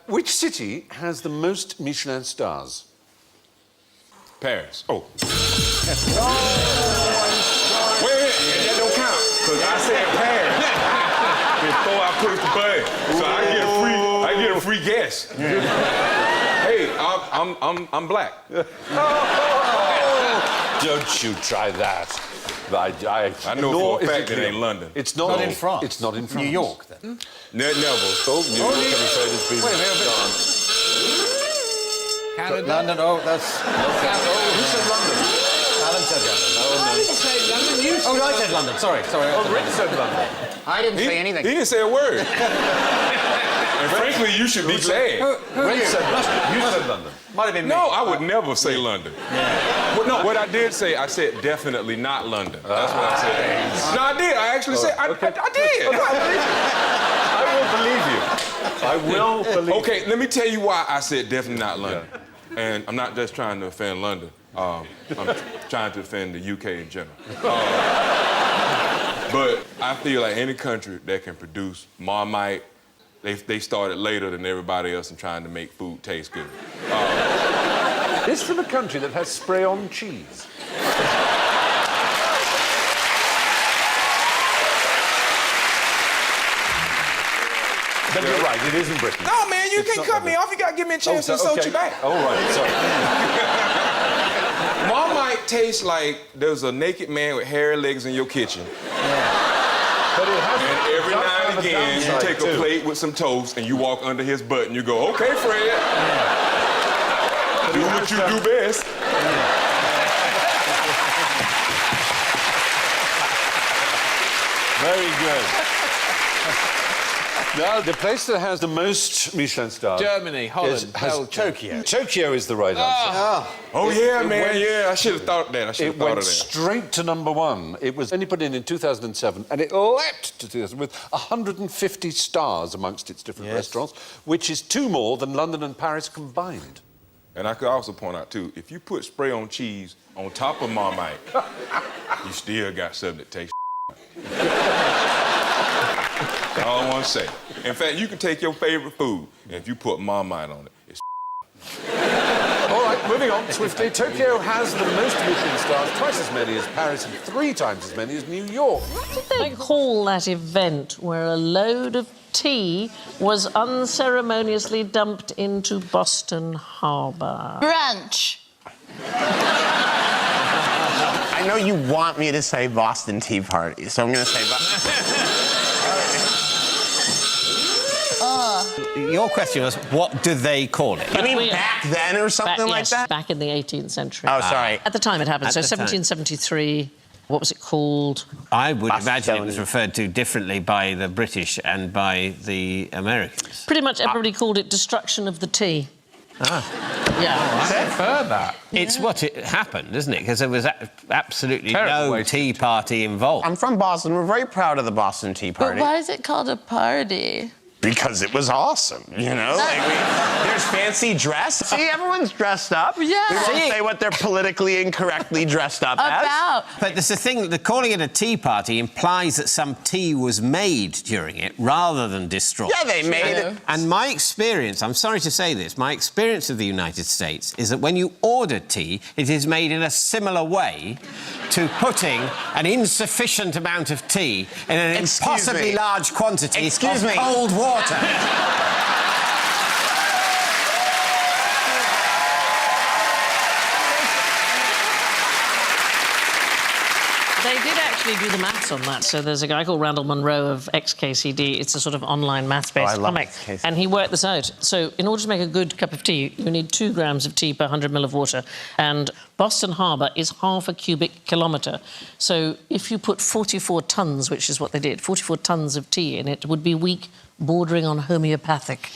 Which city has the most Michelin stars? Paris. Oh. Wait a minute, that don't count, because I said Paris before I pushed the button. So I get a free guess. Hey, I'm black. Don't you try that. I know for a fact it ain't London. It's not in France. It's not in France. New York, then? Never. Oh, New York, I'm afraid, has been gone. Canada? London, that's... Who said London? Alan said London. I didn't say London, you said I said London, sorry. Oh, Rick said London. I didn't say anything. He didn't say a word. And frankly, you should be sad. Rick said London. You said London. Might have been me. No, I would never say London. Yeah. Well, no, what I did say, I said definitely not London. That's what I said. No, I did. I actually said, I did. I will believe you. Okay, let me tell you why I said definitely not London. Yeah. And I'm not just trying to offend London. I'm trying to offend the UK in general. But I feel like any country that can produce Marmite, they started later than everybody else in trying to make food taste good. This from a country that has spray-on cheese. But you're right, it isn't Britain. No, man, you can't cut me off. You gotta give me a chance to insult you back. All right, sorry. Marmite tastes like there's a naked man with hairy legs in your kitchen. But it has, and every now and again, you take a plate with some toast and you walk under his butt and you go, okay, Fred. Do what you do best. Very good. Now, the place that has the most Michelin stars... Germany, Holland, Belgium. Tokyo. Tokyo is the right answer. Oh, yeah, man, I should have thought that. It went straight to #1. It was only put in 2007, and it leapt to 2000 with 150 stars amongst its different restaurants, which is 2 more than London and Paris combined. And I could also point out, too, if you put spray-on cheese on top of Marmite, you still got something that tastes That's all I want to say. In fact, you can take your favorite food, and if you put Marmite on it, it's All right, moving on swiftly. Tokyo has the most Michelin stars, twice as many as Paris and 3 times as many as New York. What did they call that event where a load of tea was unceremoniously dumped into Boston Harbor? Brunch. I know you want me to say Boston Tea Party, so I'm going to say Your question was, what do they call it? You mean back then or something like that? Back in the 18th century. Oh, sorry. At the time it happened, so 1773. What was it called? I would imagine it was referred to differently by the British and by the Americans. Pretty much everybody called it destruction of the tea. Ah. Yeah. I've heard that. It's what it happened, isn't it? Because there was absolutely no tea party involved. I'm from Boston. We're very proud of the Boston Tea Party. But why is it called a party? Because it was awesome, you know? There's fancy dress. See, everyone's dressed up. Yeah. We won't say what they're politically incorrectly dressed up as. But there's the thing, calling it a tea party implies that some tea was made during it rather than destroyed. Yeah, they made it. And my experience, I'm sorry to say this, my experience of the United States is that when you order tea, it is made in a similar way to putting an insufficient amount of tea in an impossibly large quantity of cold water. They did actually do the maths on that. So there's a guy called Randall Munro of XKCD. It's a sort of online maths-based comic. And he worked this out. So in order to make a good cup of tea, you need 2 grams of tea per 100 ml of water. And Boston Harbor is half a cubic kilometre. So if you put 44 tons, which is what they did, 44 tons of tea in it, would be weak, bordering on homeopathic.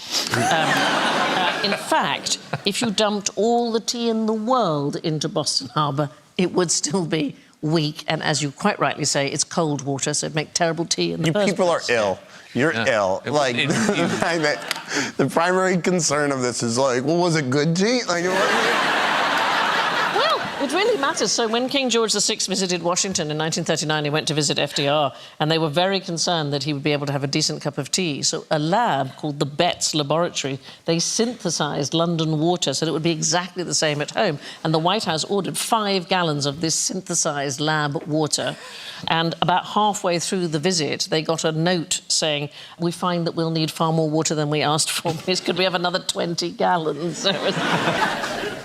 In fact, if you dumped all the tea in the world into Boston Harbor, it would still be weak, and as you quite rightly say, it's cold water, so it'd make terrible tea in the first people place. are ill. You're ill. Like, the primary concern of this is like, well, was it good tea? Like, Well, It really matters. So when King George VI visited Washington in 1939, he went to visit FDR, and they were very concerned that he would be able to have a decent cup of tea. So a lab called the Betts Laboratory, they synthesised London water so that it would be exactly the same at home. And the White House ordered 5 gallons of this synthesised lab water. And about halfway through the visit, they got a note saying, we find that we'll need far more water than we asked for. Please, could we have another 20 gallons?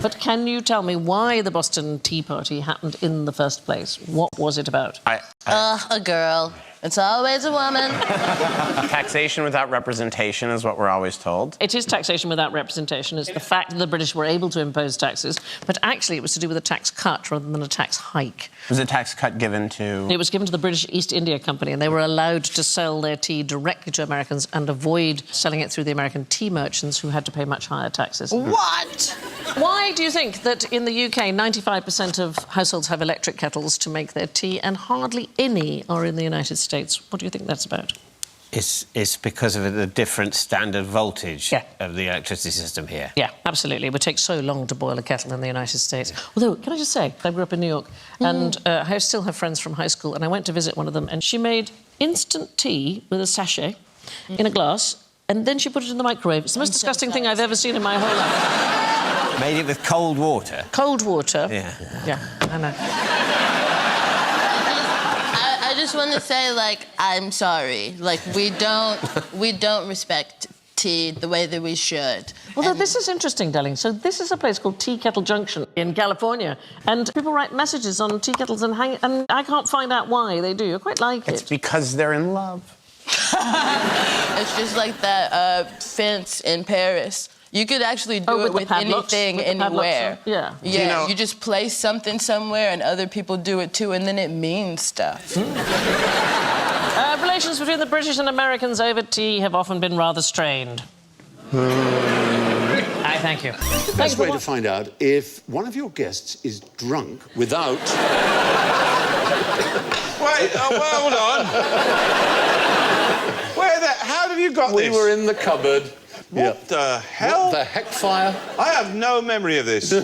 But can you tell me why the Boston Tea Party happened in the first place? What was it about? A girl. It's always a woman. Taxation without representation is what we're always told. It is taxation without representation. It's the fact that the British were able to impose taxes, but actually it was to do with a tax cut rather than a tax hike. Was a tax cut given to... It was given to the British East India Company, and they were allowed to sell their tea directly to Americans and avoid selling it through the American tea merchants who had to pay much higher taxes. What? Why do you think that in the UK 95% of households have electric kettles to make their tea and hardly any are in the United States? What do you think that's about? It's because of the different standard voltage of the electricity system here. Yeah, absolutely. It would take so long to boil a kettle in the United States. Although, can I just say, I grew up in New York, and I still have friends from high school, and I went to visit one of them, and she made instant tea with a sachet in a glass, and then she put it in the microwave. It's the most disgusting thing I've ever seen in my whole life. Made it with cold water? Cold water? Yeah. Yeah, I know. I just want to say, like, I'm sorry. Like, we don't respect tea the way that we should. Although this is interesting, darling. So this is a place called Tea Kettle Junction in California, and people write messages on tea kettles and I can't find out why they do. I quite like it. It's because they're in love. It's just like that fence in Paris. You could actually do it with anything, anywhere. Yeah. Yeah, you just place something somewhere and other people do it too, and then it means stuff. Relations between the British and Americans over tea have often been rather strained. I thank you. The best way to find out if one of your guests is drunk without... Wait, well, hold on. How have you got this? We were in the cupboard. What the hell? What the heck, fire? I have no memory of this. So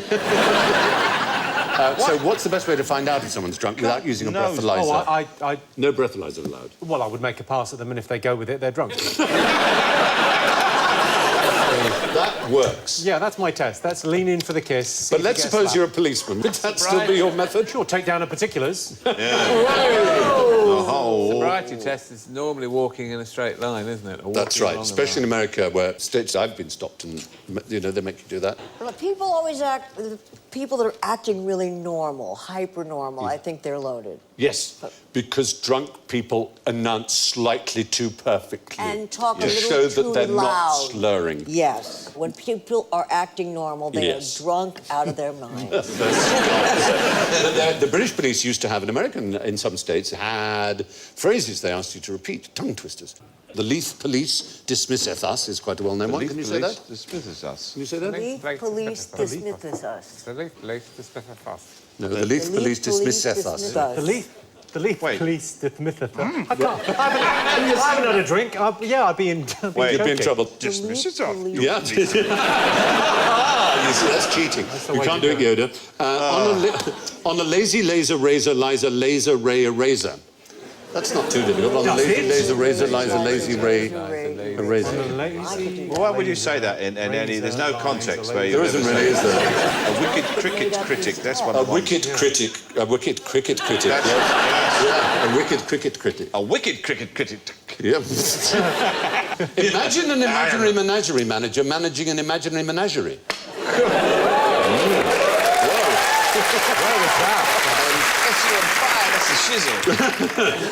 what's the best way to find out if someone's drunk without using a breathalyzer? Oh, No breathalyzer allowed. Well, I would make a pass at them, and if they go with it, they're drunk. That works. Yeah, that's my test. That's lean in for the kiss. But let's suppose you're a policeman. Would that still be your method? Sure, take down the particulars. Sobriety test is normally walking in a straight line, isn't it? That's right, especially in America, where states I've been stopped and, you know, they make you do that. But people always act... People that are acting really normal, hyper-normal, I think they're loaded. Yes, because drunk people announce slightly too perfectly. And talk a to little show too that they're loud. not slurring. Yes. When people are acting normal, they are drunk out of their minds. The British police used to have, and American in some states had phrases they asked you to repeat, tongue twisters. The Leith police dismisseth us is quite a well-known one. Can you say that? Dismisses us. Can you say that? Leith police dismisseth us. The Leith dismisseth us. No, the Leith police dismisseth us. The Leith police dismisseth us. I haven't had a drink. I'd be in... You'd be in trouble. Dismisses us. Yeah. You see, that's cheating. You can't do it, Yoda. On a lazy laser razor lies a laser ray eraser. That's not too difficult. On a lazy laser razor lies a lazy ray eraser. Well, why would you say that in any... There's no context where you... There isn't really, is there? A wicked cricket critic, that's what I want. A wicked cricket critic. Yes. Yeah, a wicked cricket critic. A wicked cricket critic. Yep. Imagine an imaginary menagerie manager managing an imaginary menagerie. Where was that?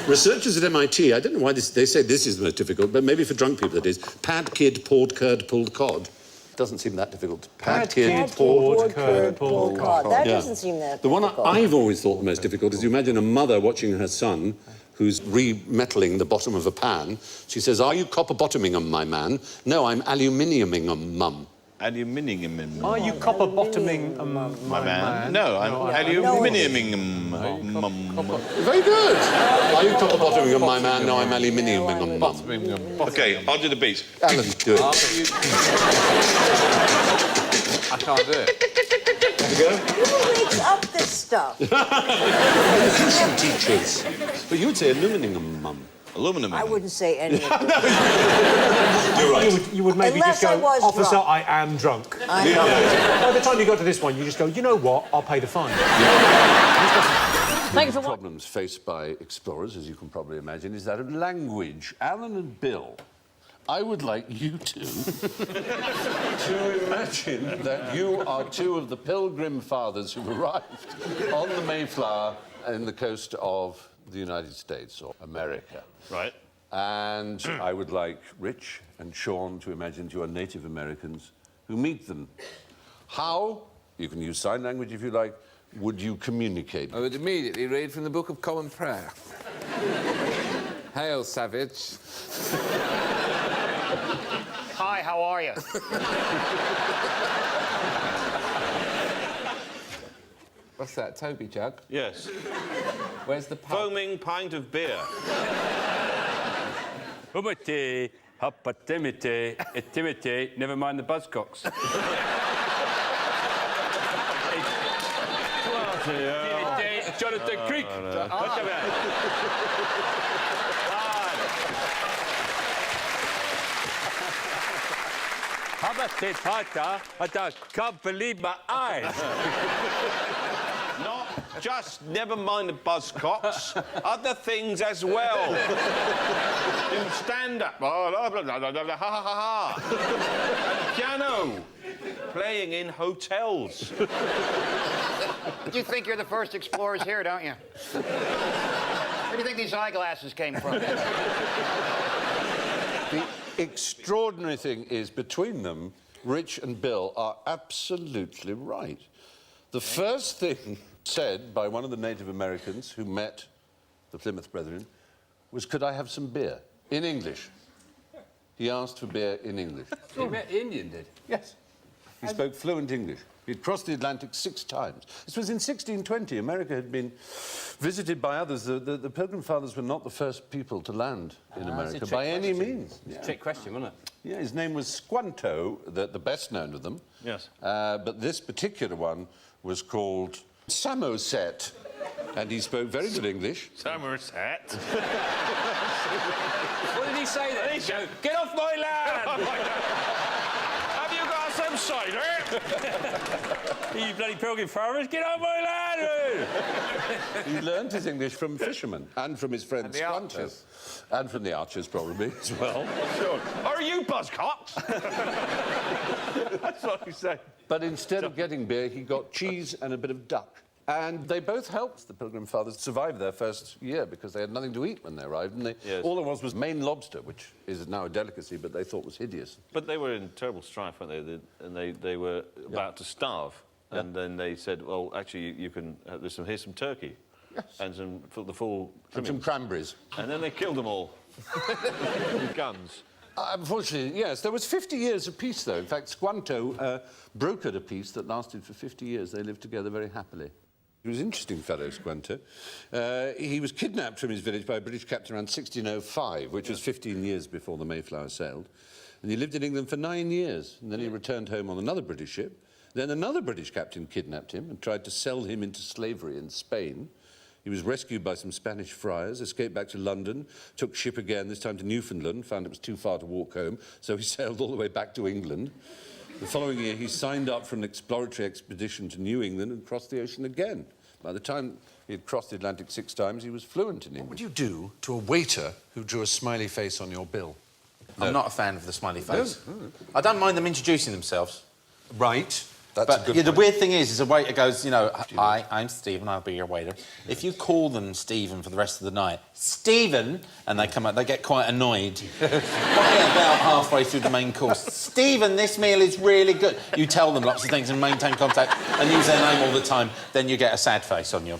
Researchers at MIT, I don't know why they say this is the most difficult, but maybe for drunk people it is. Pad kid, poured curd, pulled cod. Doesn't seem that difficult. Pad kid, poured curd, pulled cod. That doesn't seem that difficult. The one I've always thought the most difficult is you imagine a mother watching her son who's remetalling the bottom of a pan. She says, "Are you copper-bottoming 'em, my man?" "No, I'm aluminiuming 'em, mum." Aluminium. Are you copper-bottoming my man? No, I'm aluminiuming mum. Very good. Are you copper-bottoming 'em, my man? No, I'm aluminiuming 'em, mum. Okay, I'll do the beats. Alan, do it. I can't do it. Who makes up this stuff? Some teachers. But you would say aluminum, Mum. Aluminum. I wouldn't say any of it. You're right. You would maybe Unless just I go, was officer, drunk. I am drunk. I know. By the time you got to this one, you just go, you know what, I'll pay the fine. Thank you for The problems faced by explorers, as you can probably imagine, is that of language. Alan and Bill, I would like you two to imagine that you are two of the Pilgrim fathers who've arrived on the Mayflower in the coast of the United States or America. Right. And I would like Rich and Sean to imagine you are Native Americans who meet them. How, you can use sign language if you like, would you communicate? I would immediately read from the Book of Common Prayer. Hail, savage. Hi, how are you? What's that, Toby jug? Yes. Where's the pub? Foaming pint of beer. Humate, hapatimite, etimite, never mind the buzzcocks. Jonathan Creek. Habate tata, I can't believe my eyes. Not just never mind the buzzcocks, other things as well. Do stand-up. Ha ha ha ha. Piano. Playing in hotels. You think you're the first explorers here, don't you? Where do you think these eyeglasses came from? The extraordinary thing is, between them, Rich and Bill are absolutely right. The first thing said by one of the Native Americans who met the Plymouth Brethren was, could I have some beer? In English. He asked for beer in English. He met the Indian, did? Yes. He spoke fluent English. He'd crossed the Atlantic 6 times. This was in 1620. America had been visited by others. The Pilgrim Fathers were not the first people to land in America by any means. It's a trick question, wasn't it? Yeah, his name was Squanto, the best known of them. Yes. But this particular one was called Samoset, and he spoke very good English. Somerset. What did he say then? He go, get off my land! Have you got some cider? You bloody Pilgrim farmers, get off my land! He learned his English from fishermen and from his friend And the Squanto. archers. And from the archers, probably, as well. Sure. Are you buzzcocks? That's what he said. But instead of getting beer, he got cheese and a bit of duck. And they both helped the Pilgrim Fathers survive their first year because they had nothing to eat when they arrived. And all there was Maine lobster, which is now a delicacy, but they thought was hideous. But they were in terrible strife, weren't they? And they were about to starve. Yeah. And then they said, well, actually, you can... here's some turkey. Yes. And the full... And some cranberries. And then they killed them all. With guns. Unfortunately, yes. There was 50 years of peace, though. In fact, Squanto brokered a peace that lasted for 50 years. They lived together very happily. He was an interesting fellow, Squanto. He was kidnapped from his village by a British captain around 1605, which was 15 years before the Mayflower sailed. And he lived in England for 9 years. And then he returned home on another British ship. Then another British captain kidnapped him and tried to sell him into slavery in Spain. He was rescued by some Spanish friars, escaped back to London, took ship again, this time to Newfoundland, found it was too far to walk home, so he sailed all the way back to England. The following year, he signed up for an exploratory expedition to New England and crossed the ocean again. By the time he had crossed the Atlantic 6 times, he was fluent in English. What would you do to a waiter who drew a smiley face on your bill? No. I'm not a fan of the smiley face. No. I don't mind them introducing themselves. Right. That's but a good the point. weird thing is a waiter goes, you know, hi, I'm Stephen, I'll be your waiter. If you call them Stephen for the rest of the night, Stephen, and they come out, they get quite annoyed. By about halfway through the main course, Stephen, this meal is really good. You tell them lots of things and maintain contact and use their name all the time, then you get a sad face on you.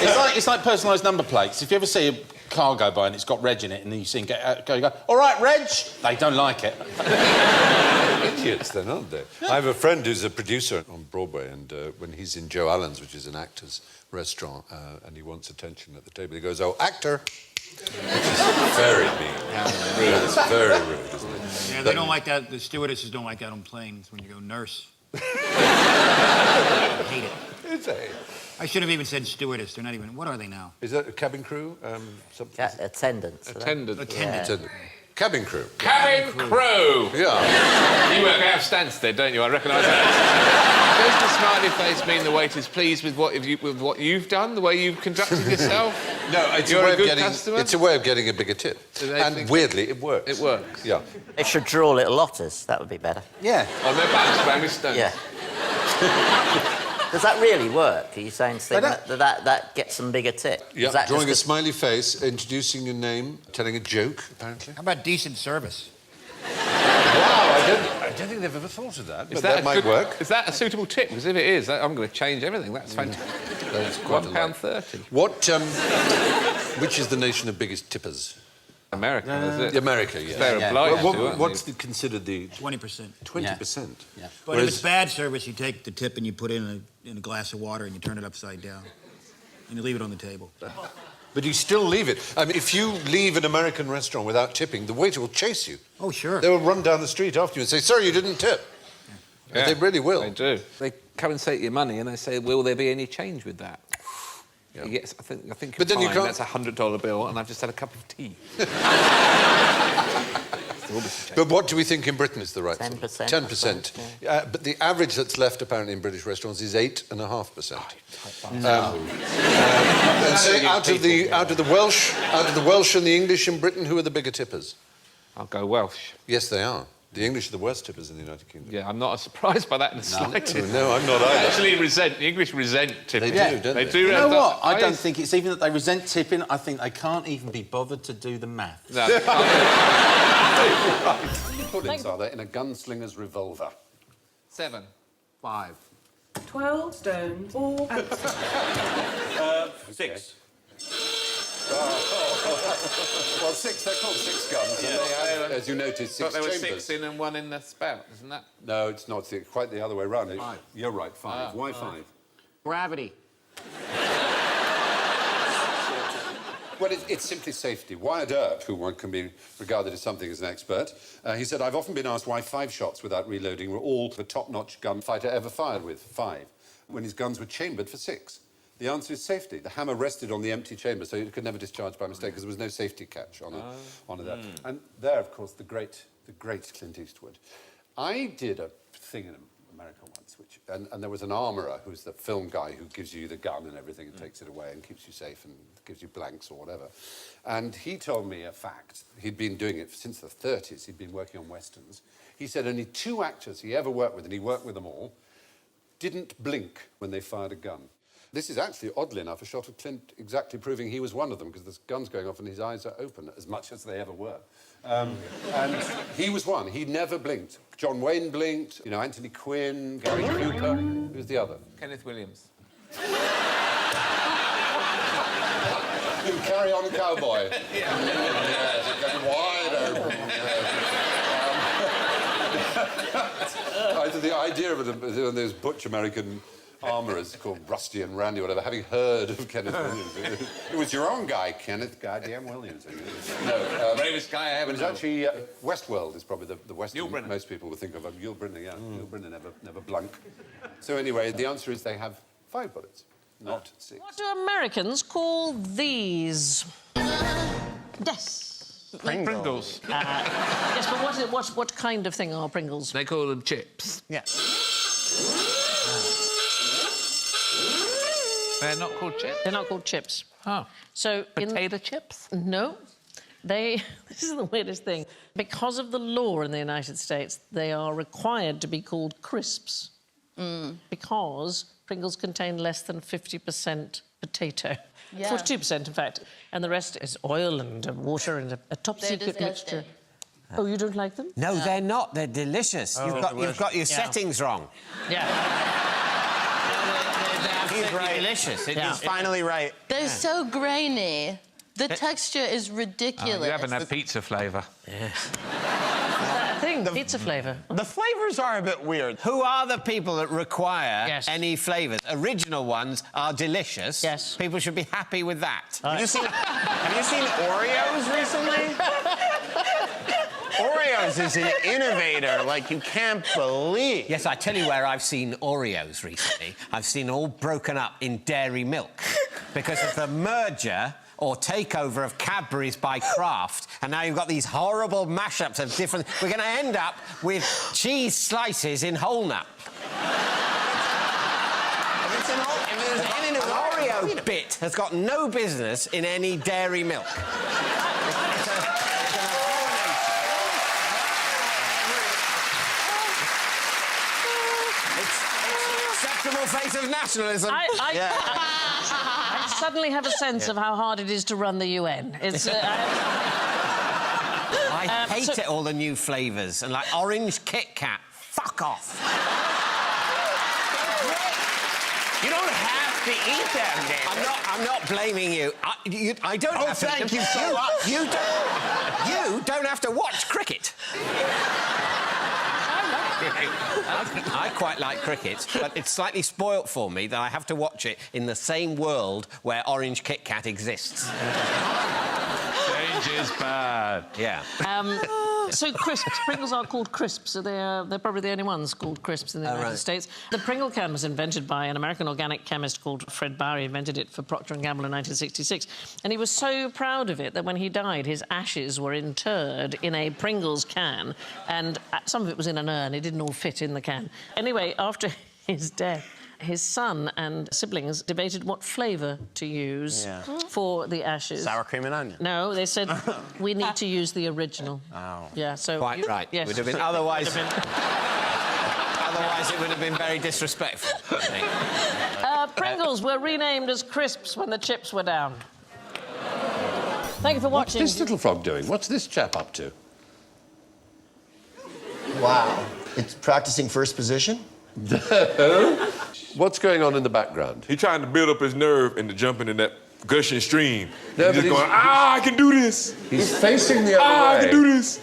It's like personalised number plates. If you ever see a car go by and it's got Reg in it and you see him go, all right, Reg, they don't like it. Idiots then, aren't they? I have a friend who's a producer on Broadway, and when he's in Joe Allen's, which is an actor's restaurant, and he wants attention at the table, he goes, oh, actor. Which is very mean. It's very rude, isn't it? Yeah, they don't like that. The stewardesses don't like that on planes when you go nurse. I hate it. It's a... I should have even said stewardess. They're not even... What are they now? Is that a cabin crew? Attendants. Attendant. Cabin crew. Cabin crew! Yeah. You work out Stansted, don't you? I recognise that. Does the smiley face mean the waiter's pleased with what you've done, the way you've conducted yourself? No, it's You're a way a good of getting. customer? It's a way of getting a bigger tip. And weirdly, it works. It works. Yeah. They should draw little otters. That would be better. Yeah. On their backs, around with stones. Yeah. Does that really work? Are you saying, Stephen, that gets some bigger tip? Yeah. Is that Drawing a just smiley face, introducing your name, telling a joke, apparently. How about decent service? Wow, I don't think they've ever thought of that, but that might work. Is that a suitable tip? Because if it is, I'm going to change everything. That's fantastic. That's quite £1.30. What, which is the nation of biggest tippers? America, is it? America, yeah. They're obliged to, what's consited the... 20%. 20%? Yeah. But if it's bad service, you take the tip and you put it in a glass of water and you turn it upside down. And you leave it on the table. But you still leave it. I mean, if you leave an American restaurant without tipping, the waiter will chase you. Oh, sure. They will run down the street after you and say, "Sir, you didn't tip." Yeah. They really will. They do. They come and take your money and they say, "Will there be any change with that?" Yeah. Yes, I think. But then you can't... That's a $100 bill, and I've just had a cup of tea. But what do we think in Britain is the right? 10%. 10%. Yeah. But the average that's left apparently in British restaurants is 8.5%. And so out of the Welsh and the English in Britain, who are the bigger tippers? I'll go Welsh. Yes, they are. The English are the worst tippers in the United Kingdom. Yeah, I'm not surprised by that in the slightest. No, I'm not either. Actually, the English resent tipping. They do, don't they? You know what? I don't think it's even that they resent tipping. I think they can't even be bothered to do the maths. No. How many bullets are there in a gunslinger's revolver? 7. 5. 12 stone, 4 ounces. 6. Well, 6, they're called 6 guns, and they have, as you noticed, 6 But there were chambers. 6 in and 1 in the spout, isn't that? No, it's not 6, quite the other way around. 5. You're right, 5. Why 5? Gravity. Well, it's simply safety. Wyatt Earp, who one can be regarded as something as an expert, he said, "I've often been asked why 5 shots without reloading were all the top-notch gunfighter ever fired with, 5, when his guns were chambered for 6. The answer is safety. The hammer rested on the empty chamber, so it could never discharge by mistake because there was no safety catch on that. And there, of course, the great Clint Eastwood. I did a thing in America once, and there was an armourer who's the film guy who gives you the gun and everything and takes it away and keeps you safe and gives you blanks or whatever. And he told me a fact. He'd been doing it since the 30s. He'd been working on westerns. He said only 2 actors he ever worked with, and he worked with them all, didn't blink when they fired a gun. This is actually, oddly enough, a shot of Clint exactly proving he was one of them, because the gun's going off and his eyes are open, as much as they ever were. And he was one. He never blinked. John Wayne blinked, you know, Anthony Quinn, Gary Cooper. Who was the other? Kenneth Williams. Carry on, cowboy. Yes, it goes wide open. The idea of those butch American armourers called Rusty and Randy, or whatever, having heard of Kenneth Williams. It was your own guy, Kenneth goddamn Williams. No, bravest guy I ever It's knew. actually Westworld is probably the Western most people would think of. Yul Brynner, yeah. Yul Brynner never blunk. So anyway, the answer is they have 5 bullets, not 6. What do Americans call these? Yes. Pringles. Yes, but what kind of thing are Pringles? They call them chips. Yeah. They're not called chips? They're not called chips. Oh. So Potato chips? No. This is the weirdest thing. Because of the law in the United States, they are required to be called crisps. Because Pringles contain less than 50% potato. Yeah. 42%, in fact. And the rest is oil and water and a top-secret mixture. Oh, you don't like them? No, they're not. They're delicious. You've got your settings wrong. Yeah. They're absolutely delicious. It's finally right. They're so grainy. The texture is ridiculous. You haven't had pizza flavour. That thing fine. Pizza flavour. The flavours are a bit weird. Who are the people that require any flavours? Original ones are delicious. Yes. People should be happy with that. Have you seen Oreos recently? Oreos is an innovator like you can't believe. Yes, I tell you where I've seen Oreos recently. I've seen all broken up in dairy milk because of the merger or takeover of Cadbury's by Kraft, and now you've got these horrible mashups of different... We're going to end up with cheese slices in whole nut. An Oreo bit has got no business in any dairy milk. Acceptable face of nationalism. I suddenly have a sense of how hard it is to run the UN. It's... I hate it, all the new flavours. And, like, orange Kit Kat. Fuck off. You don't have to eat them, David. I'm not blaming you. I don't have to... thank you so much. You don't have to watch cricket. I quite like cricket, but it's slightly spoilt for me that I have to watch it in the same world where Orange Kit Kat exists. Change is bad. Yeah. So crisps. Pringles are called crisps. So they're probably the only ones called crisps in the United States. The Pringle can was invented by an American organic chemist called Fred Barry. He invented it for Procter & Gamble in 1966. And he was so proud of it that when he died, his ashes were interred in a Pringles can. And some of it was in an urn. It didn't all fit in the can. Anyway, after his death, his son and siblings debated what flavour to use for the ashes. Sour cream and onion. No, they said, we need to use the original. Oh. Yeah, so... Quite right. Yes. Would have been otherwise... Otherwise, it would have been very disrespectful, I think. Pringles were renamed as crisps when the chips were down. Thank you for watching. What's this little frog doing? What's this chap up to? Wow. It's practicing first position? What's going on in the background? He's trying to build up his nerve and to jump into that gushing stream. No, he's just going, I can do this. He's facing the other way. I can do this.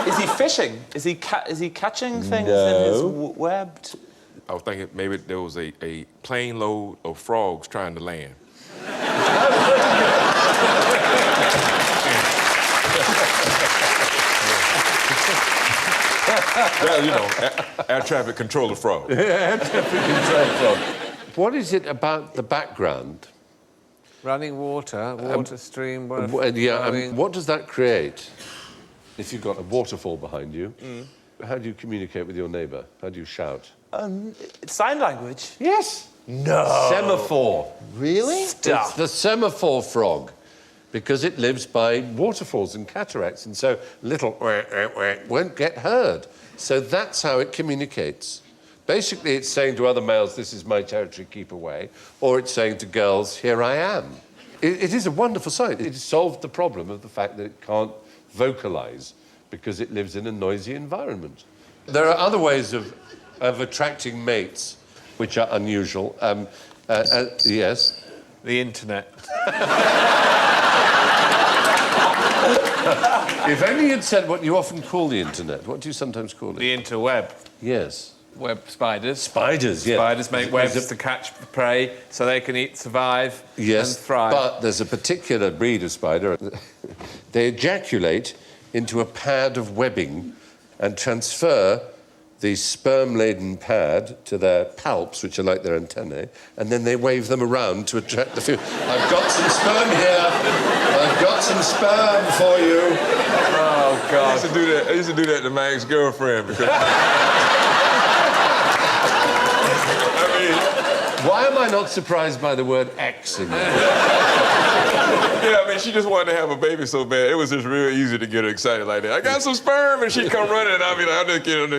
Is he fishing? Is he catching things No. in his webbed? I was thinking maybe there was a plane load of frogs trying to land. Well, you know, air traffic controller frog. Air traffic controller frog. What is it about the background? Running water, water stream... what does that create? If you've got a waterfall behind you, how do you communicate with your neighbour? How do you shout? Sign language. Yes. No. Semaphore. Really? It's the semaphore frog, because it lives by waterfalls and cataracts, and so little won't get heard. So that's how it communicates. Basically, it's saying to other males, this is my territory, keep away, or it's saying to girls, here I am. It is a wonderful sight. It solved the problem of the fact that it can't vocalise because it lives in a noisy environment. There are other ways of attracting mates which are unusual. Yes? The internet. If only you'd said what you often call the internet. What do you sometimes call it? The interweb. Yes. Web spiders. Spiders, yes. Spiders make webs to catch prey so they can survive and thrive. But there's a particular breed of spider. They ejaculate into a pad of webbing and transfer the sperm-laden pad to their palps, which are like their antennae, and then they wave them around to attract the female. I've got some sperm here. I've got some sperm for you. Oh, God. I used to do that to my ex-girlfriend because... Why am I not surprised by the word X in there? Yeah, I mean, she just wanted to have a baby so bad. It was just real easy to get her excited like that. I got some sperm, and she'd come running, and I'd be like, I'm just kidding.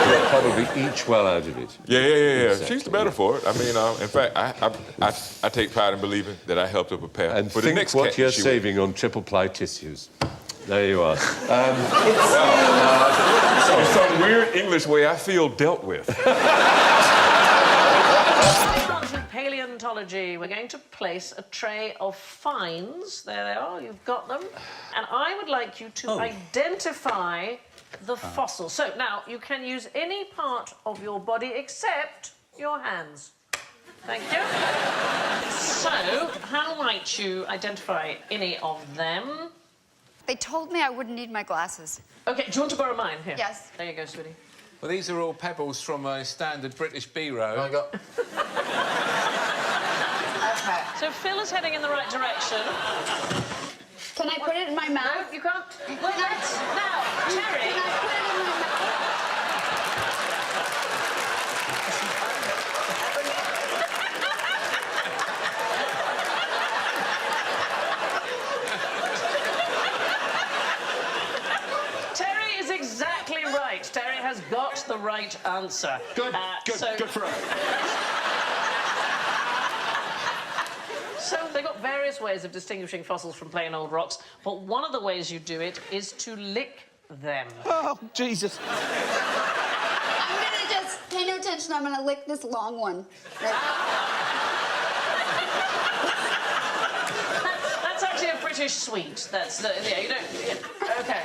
You'll probably each well out of it. Yeah. Exactly. She's the better for it. I mean, in fact, I take pride in believing that I helped her prepare And for the think next what cat you're she saving on triple-ply tissues. There you are. In some weird English way, I feel dealt with. Paleontology. paleontology. We're going to place a tray of finds. There they are, you've got them. And I would like you to identify the fossil. So now you can use any part of your body except your hands. Thank you. So, how might you identify any of them? They told me I wouldn't need my glasses. OK, do you want to borrow mine? Here. Yes. There you go, sweetie. Well, these are all pebbles from a standard British B-row. I got... Okay. So Phil is heading in the right direction. Can I put it in my mouth? No, you can't. Well, let's... Now, Terry... Can I put it in my mouth? Terry is exactly right. Terry has got the right answer. Good, good for her. So they've got various ways of distinguishing fossils from plain old rocks, but one of the ways you do it is to lick them. Oh, Jesus. I'm gonna just pay no attention. I'm gonna lick this long one. That's actually a British sweet. That's yeah. You don't. Yeah. Okay.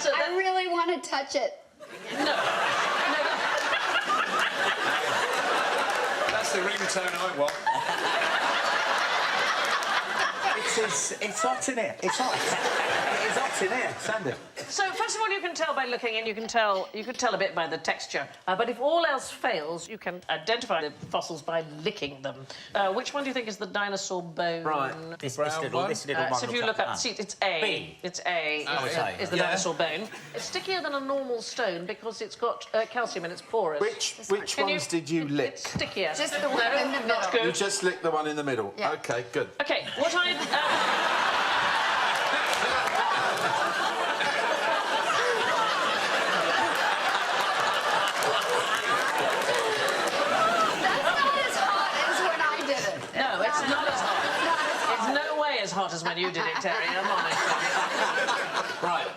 I really want to touch it. No. That's the ringtone I want. It's hot in here. It's hot. It's hot in here, Sandy. So first of all, you can tell by looking, and you can tell a bit by the texture. But if all else fails, you can identify the fossils by licking them. Which one do you think is the dinosaur bone? Right. This little one. So if you look up, see, it's A. B. It's A. Oh, it's A. Is the dinosaur bone? It's stickier than a normal stone because it's got calcium in its porous. Which ones did you lick? It's stickier. Just the one in the middle. Not good. You just licked the one in the middle. Yeah. Okay, good. Okay, what I... No, it's not as hot. It's no way as hot as when you did it, Terry. I'm honest. Right,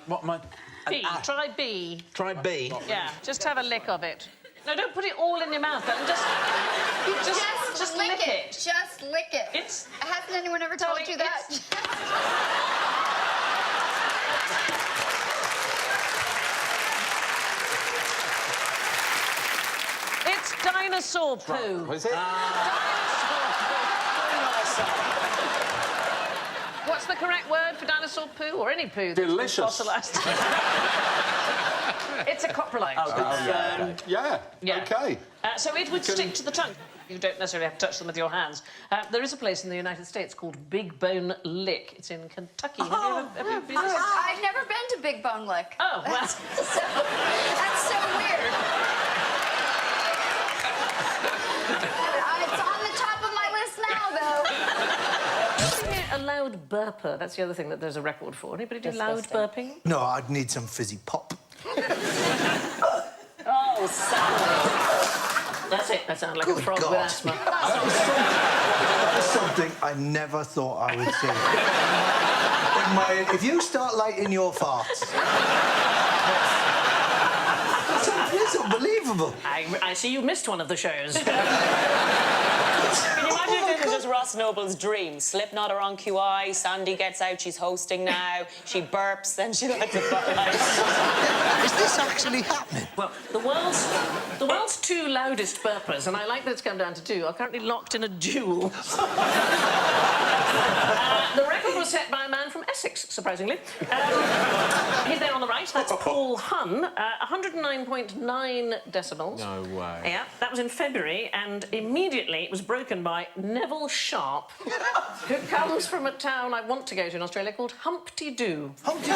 what am I... B. Try B. Try B? Yeah, just have a lick of it. No, don't put it all in your mouth, then. Just lick it. Just lick it. Hasn't anyone ever told you that? It's dinosaur poo. What is it? What's the correct word for dinosaur poo, or any poo? Delicious. Fossilised? It's a coprolite. Yeah. Okay. So it would stick to the tongue. You don't necessarily have to touch them with your hands. There is a place in the United States called Big Bone Lick. It's in Kentucky. Have you been there? I've never been to Big Bone Lick. Oh, well. That's so weird. It's on the top of my list now, though. A loud burper. That's the other thing that there's a record for. Anybody do loud burping? No, I'd need some fizzy pop. Oh, Sally. That's it. That sounds like a frog with asthma. That was something I never thought I would see. If you start lighting your farts... It's unbelievable. I see you missed one of the shows. Can you imagine if this was just Ross Noble's dream? Slipknot are on QI, Sandy gets out, she's hosting now, she burps, then she lets it fly. Is this actually happening? Well, the world's two loudest burpers, and I like that it's come down to two, are currently locked in a duel. The record was set by a man from Essex, surprisingly. He's there on the right. That's Paul Hunn. 109.9 decibels. No way. Yeah, that was in February, and immediately it was broken by Neville Sharp, who comes from a town I want to go to in Australia called Humpty Doo. Humpty Doo?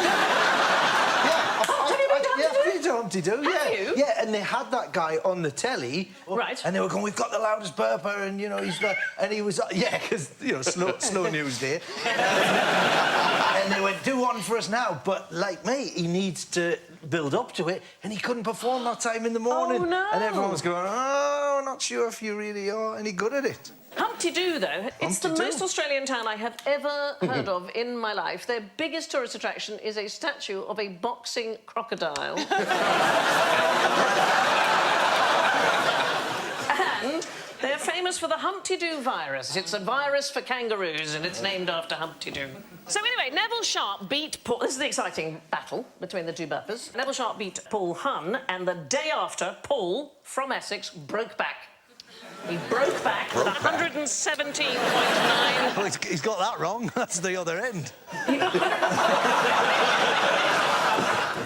I've been to Humpty Doo, yeah. Have you? Yeah, and they had that guy on the telly. Right. And they were going, we've got the loudest burper, and, you know, he's like... And he was... Yeah, because, you know, slow news day. And they went, do one for us now. But, like me, he needs to build up to it, and he couldn't perform that time in the morning. Oh, no. And everyone was going, oh, not sure if you really are any good at it. Humpty Doo, though, it's the most Australian town I have ever heard of in my life. Their biggest tourist attraction is a statue of a boxing crocodile. And famous for the Humpty Doo virus. It's a virus for kangaroos, and it's named after Humpty Doo. So anyway, Neville Sharp beat Paul... This is the exciting battle between the two burpers. Neville Sharp beat Paul Hunn, and the day after, Paul, from Essex, broke back. He broke back with 117.9... Well, he's got that wrong. That's the other end.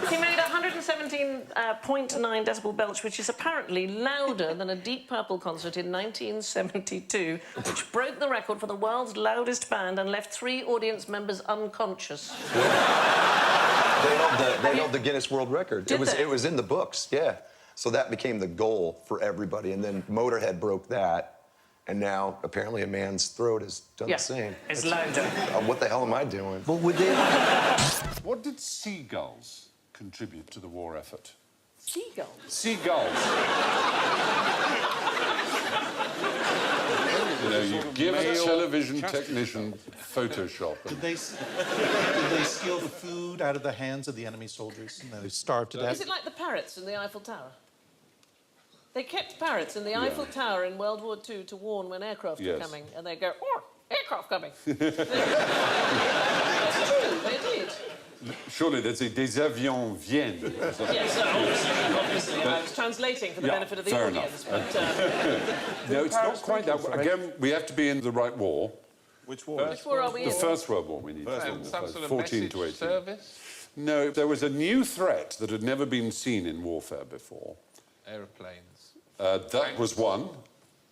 He made 117.9 decibel belch, which is apparently louder than a Deep Purple concert in 1972, which broke the record for the world's loudest band and left 3 audience members unconscious. They held the Guinness World Record. It was in the books, yeah. So that became the goal for everybody, and then Motorhead broke that, and now apparently a man's throat has done the same. It's louder. What the hell am I doing? But would they... What did seagulls contribute to the war effort? Seagulls? Seagulls. You know, you give a television technician Photoshop. Did they steal the food out of the hands of the enemy soldiers and they starved to death? Is it like the parrots in the Eiffel Tower? They kept parrots in the Eiffel Tower in World War II to warn when aircraft were coming, and they'd go, "Oh, aircraft coming." That's true, they did. Surely there's a des avions viennent. Yes, obviously. I was translating for the benefit of the fair audience. enough. But, no, it's not quite that. Again, we have to be in the right war. Which war? Which war are we in? The First World War we need. Some sort of 14 to 18. service? No, there was a new threat that had never been seen in warfare before. Aeroplanes. That was one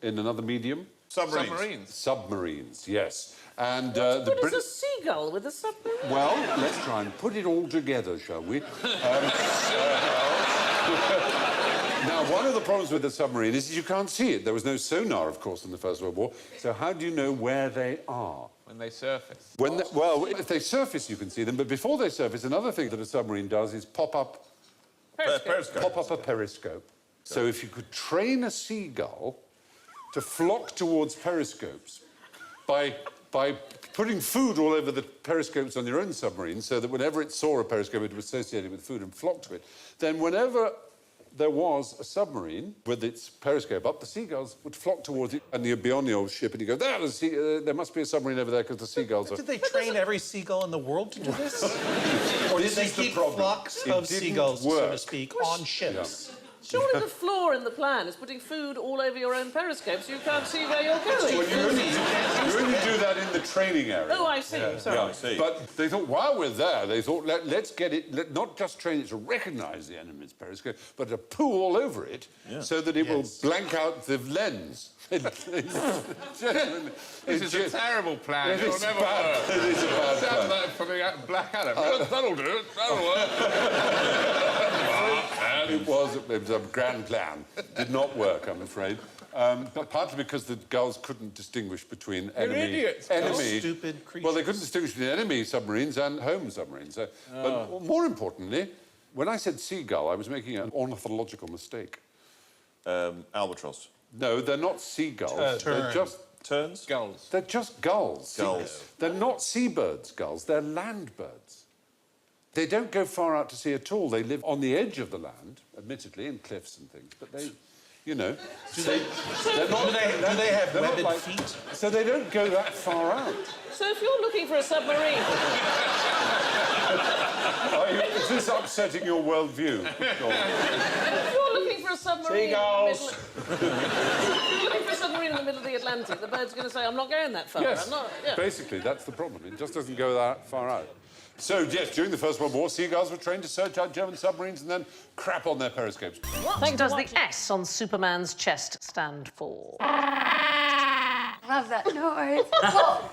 in another medium. Submarines. Submarines, yes. And what is a seagull with a submarine? Well, let's try and put it all together, shall we? Now, one of the problems with the submarine is you can't see it. There was no sonar, of course, in the First World War. So how do you know where they are? When they surface. Well, if they surface, you can see them. But before they surface, another thing that a submarine does is pop up a periscope. So if you could train a seagull to flock towards periscopes by putting food all over the periscopes on your own submarine, so that whenever it saw a periscope, it was associated with food and flocked to it, then whenever there was a submarine with its periscope up, the seagulls would flock towards it, and you'd be on the old ship, and you go, there must be a submarine over there because the seagulls are... Did they train every seagull in the world to do this? Or did they keep flocks of seagulls, so to speak, on ships? Yeah. Surely the flaw in the plan is putting food all over your own periscope so you can't see where you're going. Well, you only do that in the training area. Oh, I see. Sorry. Yeah, I see. But they thought, while we're there, they thought, let's get it, not just train it to recognise the enemy's periscope, but to poo all over it so that it will blank out the lens. This is a terrible plan. It It'll is never bad. work. It is a bad Sounds plan. like something out of Blackadder. That'll do it. That'll work. It was a grand plan. Did not work, I'm afraid. But partly because the gulls couldn't distinguish between idiots. Stupid creatures. Well, they couldn't distinguish between enemy submarines and home submarines. But more importantly, when I said seagull, I was making an ornithological mistake. Albatross. No, they're not seagulls. They're just... Terns? Gulls. They're just gulls. Gulls. They're not seabirds, gulls. They're land birds. They don't go far out to sea at all. They live on the edge of the land, admittedly, in cliffs and things, but they... You know, do they have webbed feet? So they don't go that far out. So if you're looking for a submarine... Is this upsetting your worldview? If you're looking for a submarine... Seagulls! If you're looking for a submarine in the middle of the Atlantic, the bird's going to say, I'm not going that far. Yes, I'm not... Yeah. basically, that's the problem. It just doesn't go that far out. So, yes, during the First World War, seagulls were trained to search out German submarines and then crap on their periscopes. What does the S on Superman's chest stand for? Love that noise. Oh.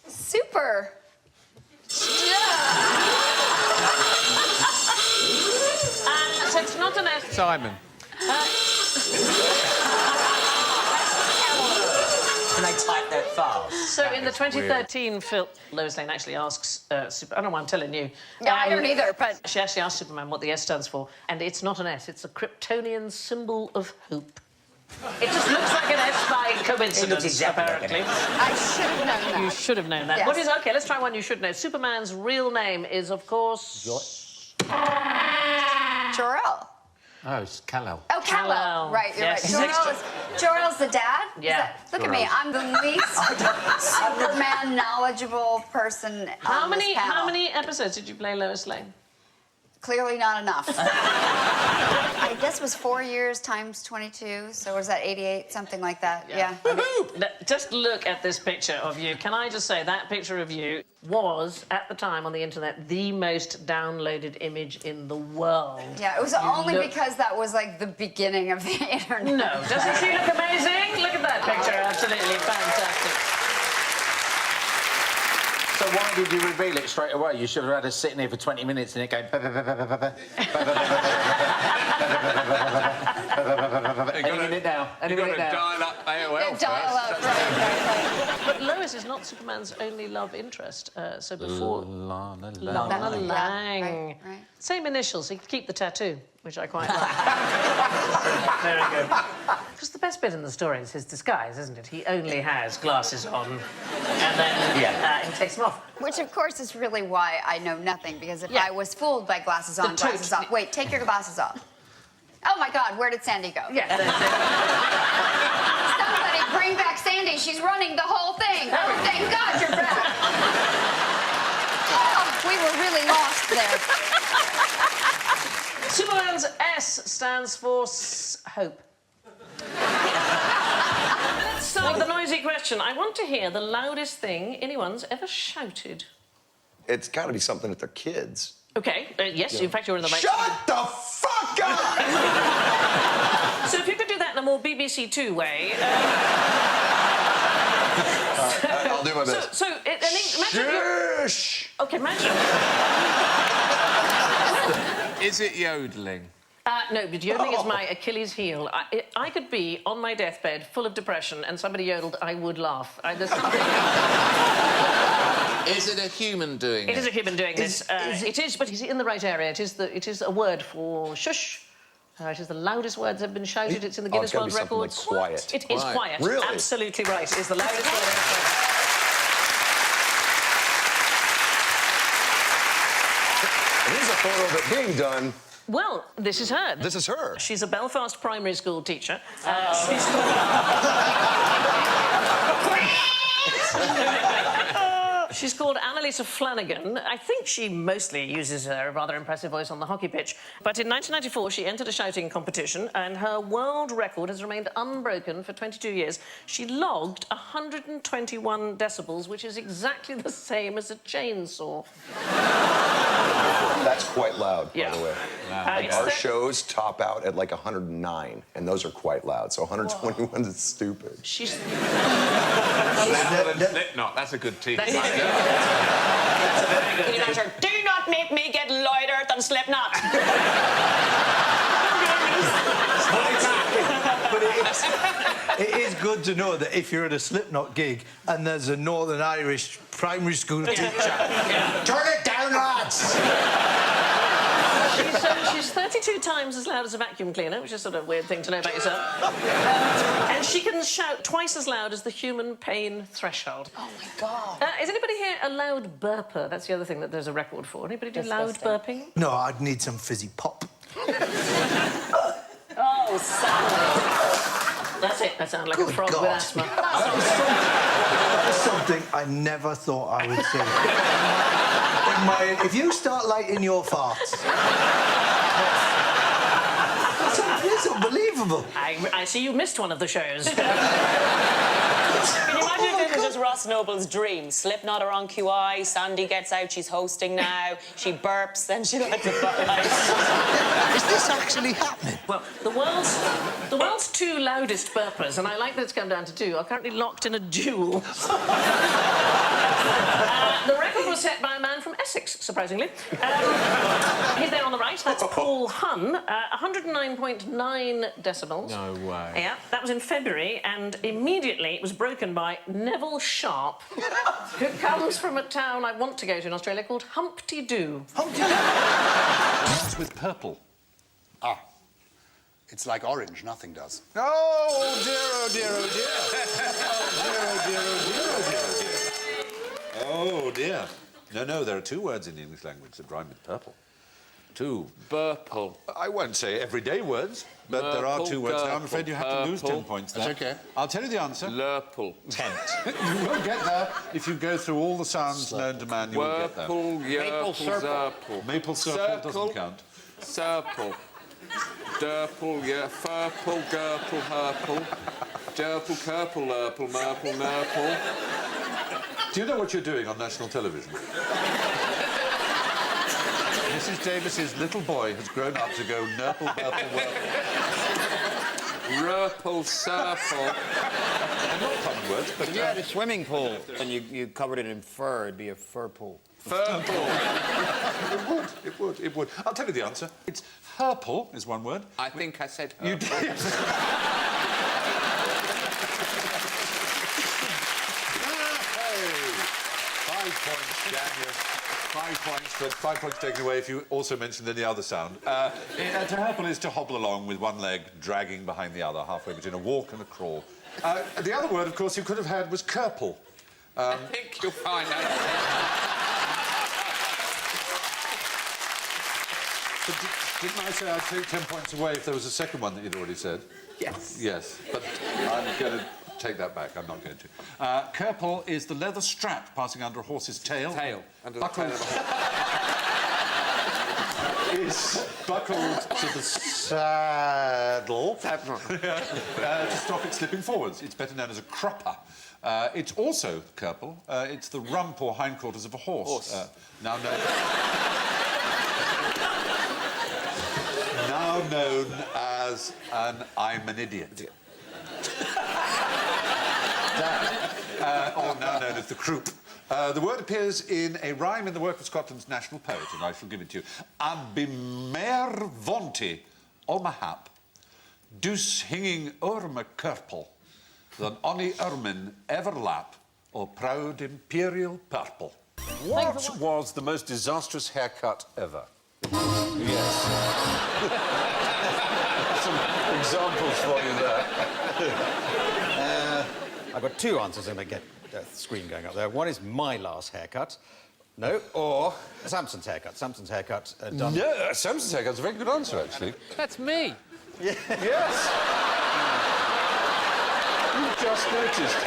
Super. So it's not an S. Simon. Can I type that fast? So in the 2013 film, Lois Lane actually asks I don't know why I'm telling you. Yeah, I don't either, but... She actually asked Superman what the S stands for, and it's not an S, it's a Kryptonian symbol of hope. It just looks like an S by coincidence, It looks exactly apparently. like an I should have known that. You should have known that. Yes. What is... OK, let's try one you should know. Superman's real name is, of course... Jor-El. Oh, it's Kal-El. Oh, Kal-El. Right, you're Yes. right. Jor-El's the dad? Yeah. Look at me. I'm the least Superman knowledgeable person on this panel. How many episodes did you play Lois Lane? Clearly not enough. I guess it was 4 years times 22, so was that 88, something like that? Yeah. Just look at this picture of you. Can I just say that picture of you was, at the time on the internet, the most downloaded image in the world. Yeah, it was only because that was like the beginning of the internet. No, doesn't she look amazing? Look at that picture, absolutely fantastic. So why did you reveal it straight away? You should have had us sitting here for 20 minutes and it going... Any minute now. You've got to dial up AOL first. Dial up, right. But Lois is not Superman's only love interest. So before... Lana Lang. Right. Same initials, he could keep the tattoo, which I quite like. Very good. Because the best bit in the story is his disguise, isn't it? He only has glasses on, and then he takes them off. Which, of course, is really why I know nothing, because if I was fooled by glasses on, glasses off... Wait, take your glasses off. Oh, my God, where did Sandy go? Yeah, that's it. Somebody bring back Sandy. She's running the whole thing. Oh, thank God you're back. Oh, we were really lost there. Superman's S stands for hope. Let's start with a noisy question. I want to hear the loudest thing anyone's ever shouted. It's got to be something with their kids. OK, yes, in fact, you're in the right... Shut the fuck up! So if you could do that in a more BBC Two way... I'll do my best. Imagine Shush! OK, imagine... Is it yodeling? No, but yodeling is my Achilles heel. I could be on my deathbed, full of depression, and somebody yodeled, I would laugh. There's something... Is it a human doing it? It is a human doing this. It is, but he's in the right area. It is a word for shush. It is the loudest words that have been shouted. It's in the Guinness World Records. Like quiet. It is quiet. Really? Absolutely right. It is the loudest word ever. Here's a photo of it being done. Well, this is her. This is her. She's a Belfast primary school teacher. She's called Annalisa Flanagan. I think she mostly uses her rather impressive voice on the hockey pitch. But in 1994, she entered a shouting competition, and her world record has remained unbroken for 22 years. She logged 121 decibels, which is exactly the same as a chainsaw. That's quite loud, by the way. Like our shows top out at like 109, and those are quite loud. So 121 is stupid. She's... Slipknot, that's a good team. Can you imagine? Do not make me get louder than Slipknot. But it is good to know that if you're at a Slipknot gig and there's a Northern Irish primary school teacher, turn it down, lads! She's 32 times as loud as a vacuum cleaner, which is sort of a weird thing to know about yourself. And she can shout twice as loud as the human pain threshold. Oh, my God. Is anybody here a loud burper? That's the other thing that there's a record for. Anybody do loud burping? No, I'd need some fizzy pop. Oh, Sally. That's it. That sounds like a frog with asthma. That is something I never thought I would say. If you start lighting your farts... It's unbelievable. I see you missed one of the shows. Can you imagine if it was just Ross Noble's dream? Slipknot are on QI, Sandy gets out, she's hosting now, she burps, then she lets it out. Is this actually happening? Well, the world's two loudest burpers, and I like that it's come down to two, are currently locked in a duel. The record was set by a man from Essex, surprisingly. He's there on the right, that's Paul Hunn, 109.9 decibels. No way. Yeah, that was in February, and immediately it was broken by Neville Sharp, who comes from a town I want to go to in Australia called Humpty Doo. What's with purple? Ah. It's like orange, nothing does. Oh, dear, oh, dear, oh, dear. Oh, dear, oh, dear, oh, dear. Oh, dear. No, there are two words in the English language that rhyme with purple. 2. Burple. I won't say everyday words, but there are 2 words. Now, I'm afraid you have to lose 10 points there. That's okay. I'll tell you the answer. Lurple. Tent. You will get there if you go through all the sounds known to man. You will get there. Maple circle. Maple circle doesn't count. Circle. Derple, yeah. Furple, gurple, herple. Derple, curple, lurple, murple, nurple. Do you know what you're doing on national television? Mrs. Davis's little boy has grown up to go nurple, purple, whirple. Rurple, surple. They're not common words, but... If you had a swimming pool and you covered it in fur, it'd be a fur pool. Fur pool. It would. I'll tell you the answer. It's herple is one word. I think I said You did. 5 points, Daniel. 5 points, but 5 points taken away if you also mentioned any other sound. To herple is to hobble along with one leg dragging behind the other, halfway between a walk and a crawl. The other word, of course, you could have had was curple. I think you'll find out. Didn't I say I'd take 10 points away if there was a second one that you'd already said? Yes. Yes, but I'm going to take that back. I'm not going to. Curple is the leather strap passing under a horse's tail. Under the tail of a horse. Is buckled to the saddle to stop it slipping forwards. It's better known as a cropper. It's also curple. It's the rump or hindquarters of a horse. Now known as an I'm an idiot. Or now known as the croup. The word appears in a rhyme in the work of Scotland's national poet, and I shall give it to you. Abi mer vonti omahap, dus hinging o'er my curple, than ony ermine everlap, or proud imperial purple. What was the most disastrous haircut ever? Yes. Some examples for you there. I've got 2 answers. I'm going to get the screen going up there. One is my last haircut. No, or Samson's haircut. Samson's haircut done... No, Samson's haircut's a very good answer, actually. That's me. Yeah. Yes. You just noticed.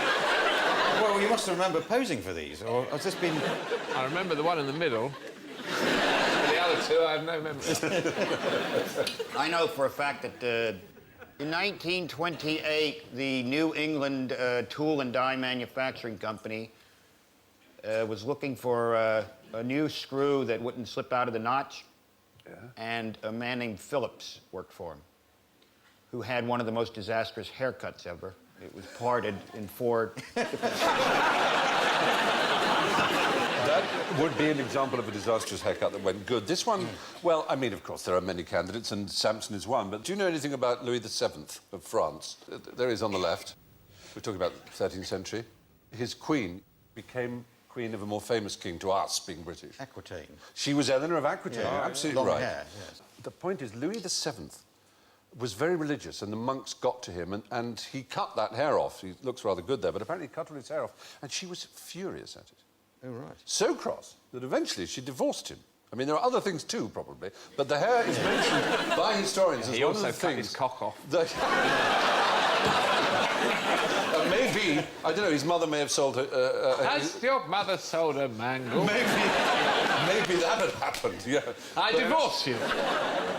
Well, you must remember posing for these, or has this been... I remember the one in the middle. The other 2, I have no memory. I know for a fact that in 1928, the New England Tool and Die Manufacturing Company was looking for a new screw that wouldn't slip out of the notch. Yeah. And a man named Phillips worked for him, who had one of the most disastrous haircuts ever. It was parted in 4 different... That would be an example of a disastrous haircut that went good. This one, well, I mean, of course, there are many candidates, and Samson is one, but do you know anything about Louis VII of France? There he is on the left. We're talking about the 13th century. His queen became queen of a more famous king to us, being British. Aquitaine. She was Eleanor of Aquitaine, Yeah, absolutely long right. hair, yes. The point is, Louis VII was very religious, and the monks got to him, and he cut that hair off. He looks rather good there, but apparently he cut all his hair off, and she was furious at it. Oh, right. So cross that eventually she divorced him. I mean, there are other things too, probably, but the hair is mentioned by historians as one of the things... He also cut his cock off. Maybe, I don't know, his mother may have sold her... Has your mother sold a mangle? Maybe that had happened, yeah. I divorced you.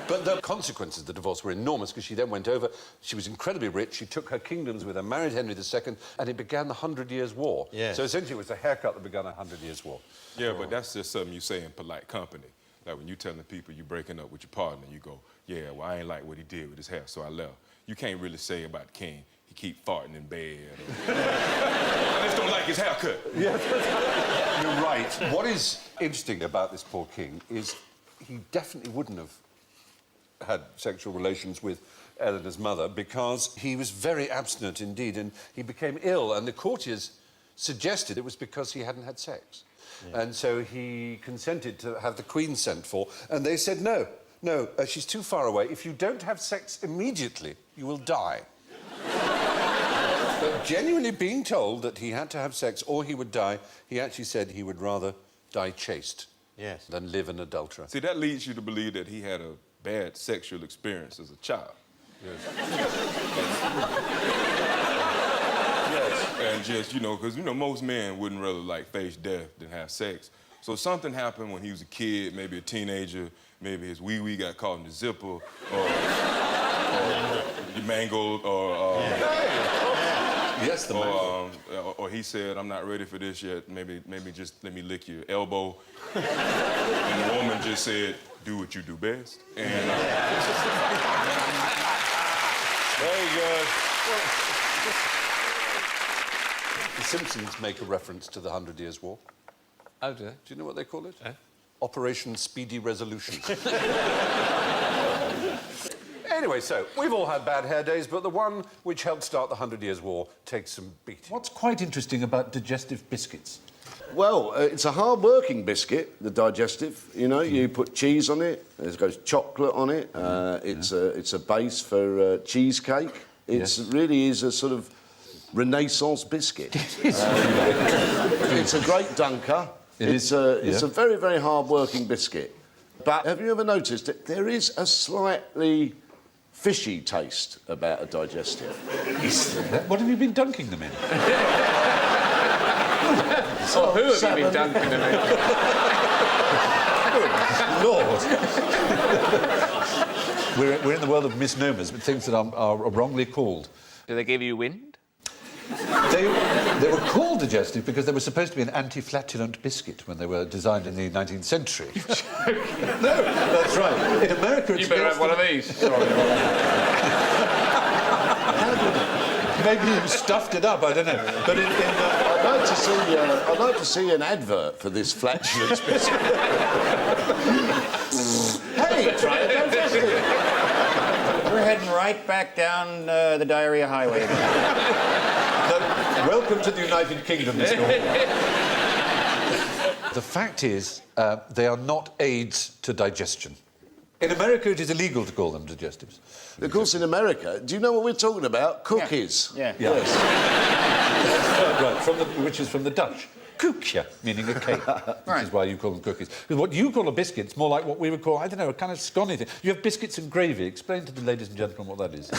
But the consequences of the divorce were enormous, because she then went over, she was incredibly rich, she took her kingdoms with her, married Henry II, and it began the 100 Years' War. Yeah. So essentially it was a haircut that began a 100 Years' War. Yeah, but that's just something you say in polite company. Like when you telling people you're breaking up with your partner, you go, yeah, well, I ain't like what he did with his hair, so I left. You can't really say about the king, he keep farting in bed. I just don't like his haircut. Yeah, you're right. What is interesting about this poor king is he definitely wouldn't have had sexual relations with Eleanor's mother because he was very abstinent indeed, and he became ill, and the courtiers suggested it was because he hadn't had sex. Yeah. And so he consented to have the Queen sent for, and they said, no, she's too far away. If you don't have sex immediately, you will die. But genuinely being told that he had to have sex or he would die, he actually said he would rather die chaste Yes. than live an adulterer. See, that leads you to believe that he had a bad sexual experience as a child. Yes. And just, you know, because, you know, most men wouldn't rather, like, face death than have sex. So something happened when he was a kid, maybe a teenager, maybe his wee-wee got caught in the zipper, or he mangled, or... Yes, the mangle. Or he said, I'm not ready for this yet, maybe just let me lick your elbow. And the woman just said, do what you do best. And... Very good. The Simpsons make a reference to the 100 Years' War. Oh, do they? Do you know what they call it? Operation Speedy Resolution. Anyway, so we've all had bad hair days, but the one which helped start the 100 Years' War takes some beating. What's quite interesting about Digestive biscuits? Well, it's a hard-working biscuit, the Digestive. You know, you put cheese on it. There's goes chocolate on it. It's a base for cheesecake. It really is a sort of Renaissance biscuit. It's a great dunker. It's a very, very hard-working biscuit. But have you ever noticed that there is a slightly fishy taste about a Digestive? What have you been dunking them in? Oh, who have you been dunking them in? Lord. We're in the world of misnomers, but things that are wrongly called. Do they give you wind? They were called Digestive because they were supposed to be an anti-flatulent biscuit when they were designed in the 19th century. No, that's right. In America, it's... You better have one of these. Sorry. Maybe you stuffed it up, I don't know. But I'd like to see an advert for this flatulence biscuit. Hey, try a Digestive. We're heading right back down the diarrhea highway. Welcome to the United Kingdom, Mr. The fact is, they are not aids to digestion. In America, it is illegal to call them digestives. Of course, in America, do you know what we're talking about? Cookies. Yeah. Yes. Right, which is from the Dutch. Koekje, meaning a cake, which is why you call them cookies. Because what you call a biscuit is more like what we would call, I don't know, a kind of scone thing. You have biscuits and gravy. Explain to the ladies and gentlemen what that is.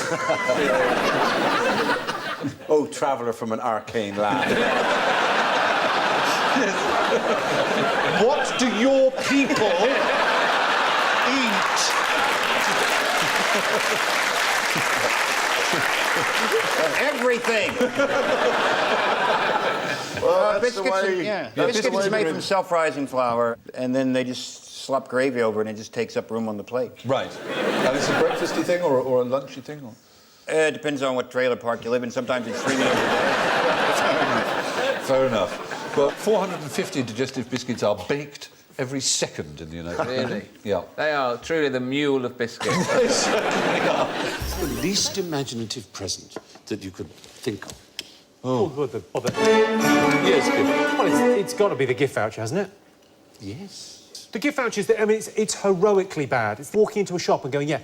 Oh, traveller from an arcane land. What do your people eat? Everything. Well, biscuits is made from self-rising flour, and then they just slop gravy over it, and it just takes up room on the plate. Right. And it's a breakfasty thing or a lunchy thing? Or? It depends on what trailer park you live in. Sometimes it's 3 meals a day. Fair enough. Well, 450 Digestive biscuits are baked every second in the United Kingdom. Really? Yeah. They are truly the mule of biscuits. It's the least imaginative present that you could think of. Oh, yes, well, it's got to be the gift voucher, hasn't it? Yes. The gift voucher is, I mean, it's heroically bad. It's walking into a shop and going, yeah,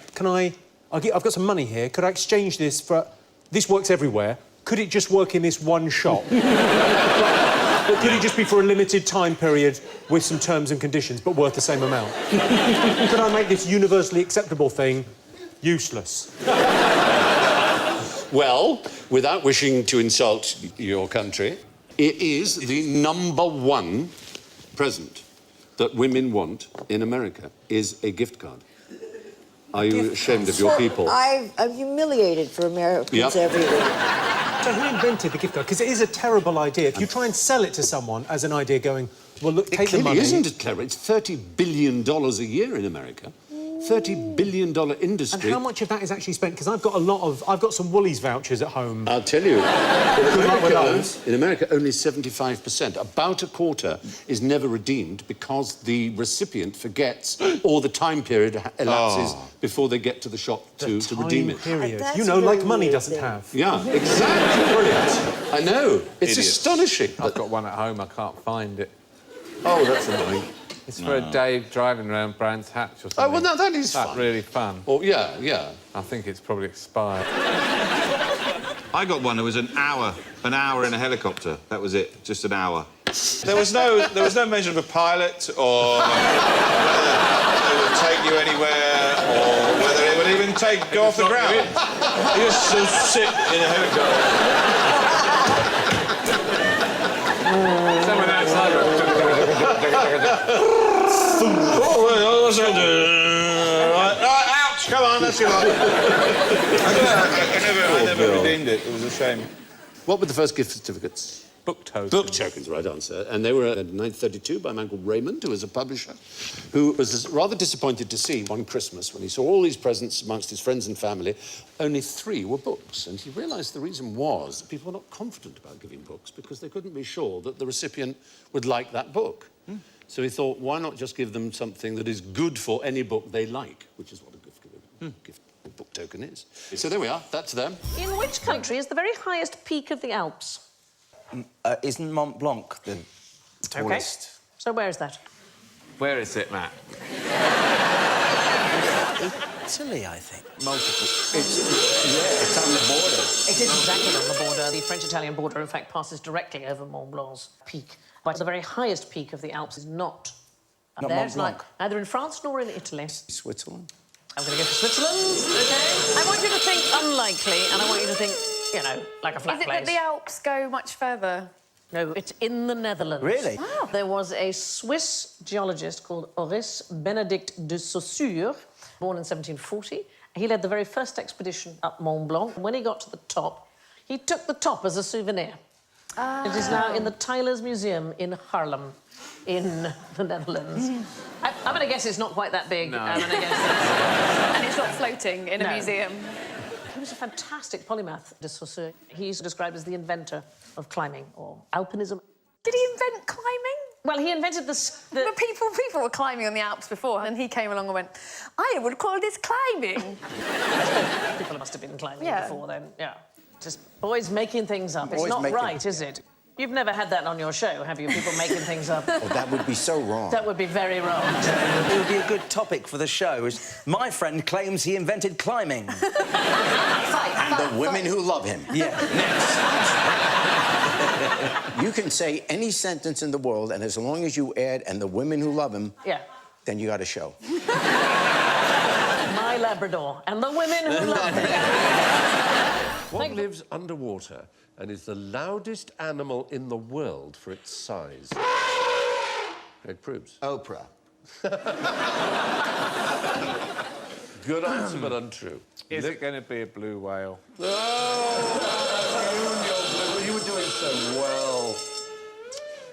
I've got some money here. Could I exchange this for... This works everywhere. Could it just work in this one shop? Or could it just be for a limited time period with some terms and conditions, but worth the same amount? Could I make this universally acceptable thing useless? Well, without wishing to insult your country, it is the #1 present that women want in America is a gift card. Are you ashamed of your people? I'm humiliated for Americans everywhere. So who invented the gift card? Because it is a terrible idea. If you try and sell it to someone as an idea going, well, look, take the money... It isn't it clever? It's $30 billion a year in America. $30 billion industry. And how much of that is actually spent? Because I've got some Woolies vouchers at home. I'll tell you. In America, only 75%. About a quarter is never redeemed because the recipient forgets or the time period elapses before they get to the shop to redeem it. Period. You know, like money doesn't have. Yeah, exactly. Brilliant. I know. It's astonishing. I've got one at home. I can't find it. Oh, that's annoying. It's for a day driving around Brands Hatch or something. Oh, well, no, that is fun. That's really fun. Oh, yeah. I think it's probably expired. I got one that was an hour in a helicopter. That was it, just an hour. There was no mention of a pilot or whether it would take you anywhere or whether it would even go off the ground. You just sort of sit in a helicopter. Someone outside. What's that doing? Right, ouch! Come on, let's go. I never redeemed it. It was a shame. What were the first gift certificates? Book tokens. Book tokens, right answer. And they were in 1932 by a man called Raymond, who was a publisher, who was rather disappointed to see one Christmas, when he saw all these presents amongst his friends and family, only 3 were books. And he realised the reason was that people were not confident about giving books because they couldn't be sure that the recipient would like that book. So he thought, why not just give them something that is good for any book they like, which is what a gift book token is. So there we are, that's them. In which country is the very highest peak of the Alps? Isn't Mont Blanc the tallest? Okay. So where is that? Where is it, Matt? Italy, I think. Multiple. It's on the border. It is exactly on the border. The French-Italian border, in fact, passes directly over Mont Blanc's peak. But the very highest peak of the Alps is not Not there. Mont It's Blanc. neither in France nor in Italy. Switzerland. I'm going to go for Switzerland, OK? I want you to think unlikely, and I want you to think, you know, like a flat Is it place. that the Alps go much further? No, it's in the Netherlands. Really? Wow. There was a Swiss geologist called Horace Benedict de Saussure, born in 1740. He led the very first expedition up Mont Blanc. When he got to the top, he took the top as a souvenir. It is now in the Tylers Museum in Haarlem, in the Netherlands. I'm going to guess it's not quite that big. No. I'm going to guess And it's not floating in a museum. He was a fantastic polymath, de Saussure. He's described as the inventor of climbing, or alpinism. Did he invent climbing? Well, he invented the... But people were climbing on the Alps before, and he came along and went, I would call this climbing. People must have been climbing Yeah. before then, yeah. Just boys making things up. It's Boys not making- right, is it? You've never had that on your show, have you? People making things up. Oh, that would be so wrong. That would be very wrong. It would be a good topic for the show. Is my friend claims he invented climbing. And the women who love him. Yeah. You can say any sentence in the world, and as long as you add, and the women who love him, Yeah. then you got a show. My Labrador and the women who love him. What lives underwater and is the loudest animal in the world for its size? Greg Proops. Oprah. Good answer, but untrue. Is it going to be a blue whale? You were doing so well.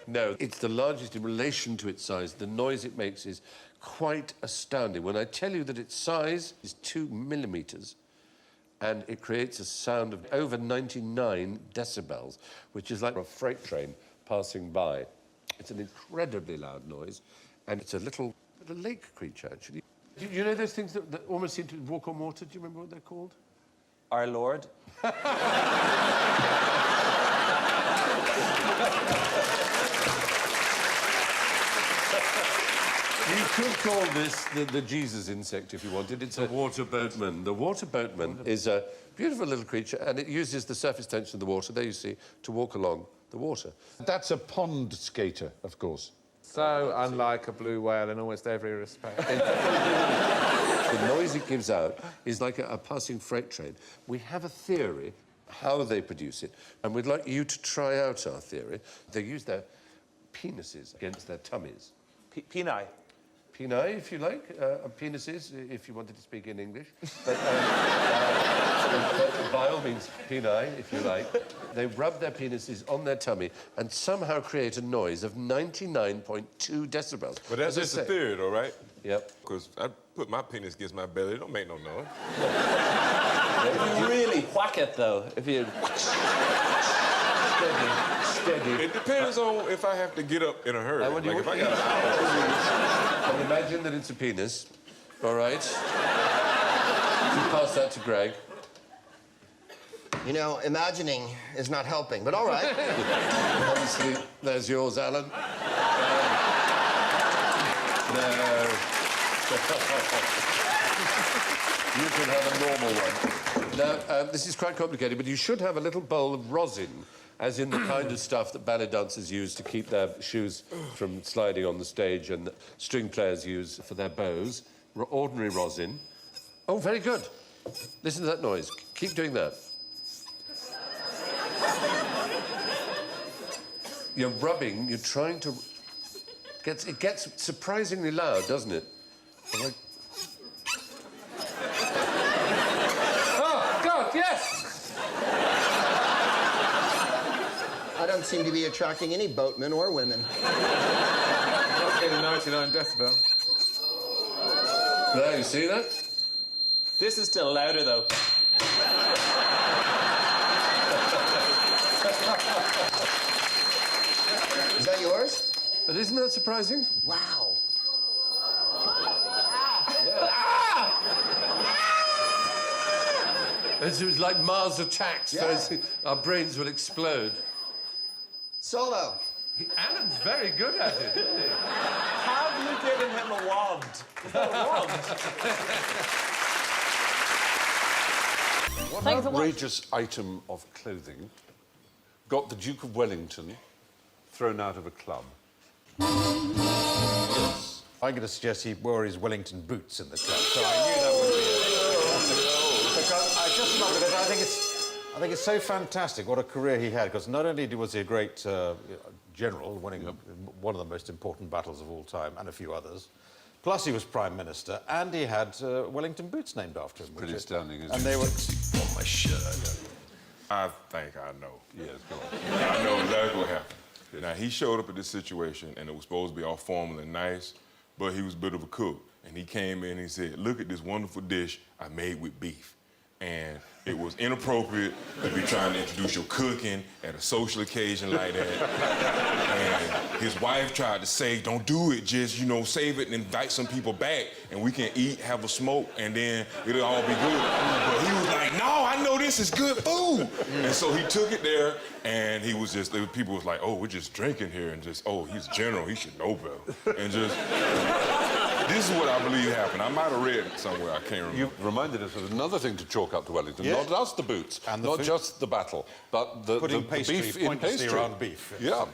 No, it's the largest in relation to its size. The noise it makes is quite astounding. When I tell you that its size is 2 millimetres, and it creates a sound of over 99 decibels, which is like a freight train passing by. It's an incredibly loud noise, and it's a little lake creature, actually. Do you know those things that almost seem to walk on water? Do you remember what they're called? Our Lord. You could call this the Jesus insect if you wanted. It's a water boatman. The water boatman is a beautiful little creature, and it uses the surface tension of the water, there you see, to walk along the water. That's a pond skater, of course. So unlike a blue whale in almost every respect. The noise it gives out is like a passing freight train. We have a theory how they produce it, and we'd like you to try out our theory. They use their penises against their tummies. Peni. Peni, if you like, penises, if you wanted to speak in English. But, by all means, peni, if you like. They rub their penises on their tummy and somehow create a noise of 99.2 decibels. But that's As I just a say- theory, though, right? Yep. Because I put my penis against my belly, it don't make no noise. You really whack it, though, if you... Steady. It depends on if I have to get up in a hurry. And when Like you if I got and imagine that it's a penis, all right? You pass that to Greg. You know, imagining is not helping, but all right. Obviously, there's yours, Alan. No. You can have a normal one. Now, this is quite complicated, but you should have a little bowl of rosin as in the kind of stuff that ballet dancers use to keep their shoes from sliding on the stage and that string players use for their bows. Ordinary rosin. Oh, very good. Listen to that noise. Keep doing that. You're rubbing, you're trying to... It gets surprisingly loud, doesn't it? Like... Oh, God, yes! I don't seem to be attracting any boatmen or women. Not getting 99 decibel. There, you see that? This is still louder, though. Is that yours? But isn't that surprising? Wow. It was like Mars attacks. Yeah. Our brains will explode. Solo. Alan's very good at it, isn't he? How have you given him a wand? Is that a wand? What outrageous item of clothing got the Duke of Wellington thrown out of a club? Yes. I'm going to suggest he wore his Wellington boots in the club. So I knew that would be because I just love it. I think it's so fantastic what a career he had, because not only was he a great general, winning one of the most important battles of all time, and a few others, plus he was Prime Minister, and he had Wellington boots named after him. Pretty astounding, isn't it? And they were... on my shirt. I think I know. Yes, go on. I know exactly what happened. Now, he showed up at this situation, and it was supposed to be all formal and nice, but he was a bit of a cook. And he came in and he said, look at this wonderful dish I made with beef. And it was inappropriate to be trying to introduce your cooking at a social occasion like that. And his wife tried to say, don't do it, just, you know, save it and invite some people back, and we can eat, have a smoke, and then it'll all be good. But he was like, no, I know this is good food. And so he took it there, and he was just, people was like, oh, we're just drinking here, and just, oh, he's general, he should know better. And just... This is what I believe happened. I might have read it somewhere, I can't remember. You reminded us of another thing to chalk up to Wellington. Yeah. Not just the boots, and the not food. just the battle, but the pastry, beef in pastry. around beef. Yeah.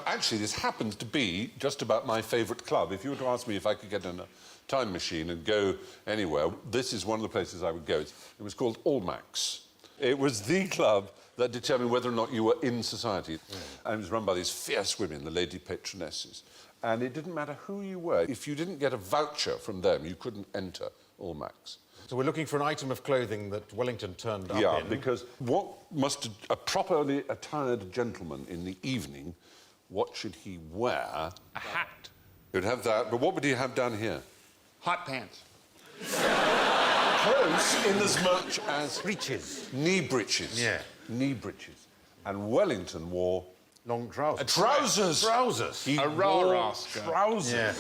Actually, this happens to be just about my favourite club. If you were to ask me if I could get in a time machine and go anywhere, this is one of the places I would go. It was called Almack's. It was the club that determined whether or not you were in society. And it was run by these fierce women, the lady patronesses. And it didn't matter who you were. If you didn't get a voucher from them, you couldn't enter Almack's. So we're looking for an item of clothing that Wellington turned up in. Yeah, because what must a properly attired gentleman in the evening, what should he wear? A hat. He'd have that, but what would he have down here? Hot pants. Close in as much as... breeches. Knee breeches. Yeah. Knee breeches. And Wellington wore... long trousers. Trousers! Trousers. He A wore rah-rah trousers. Yeah.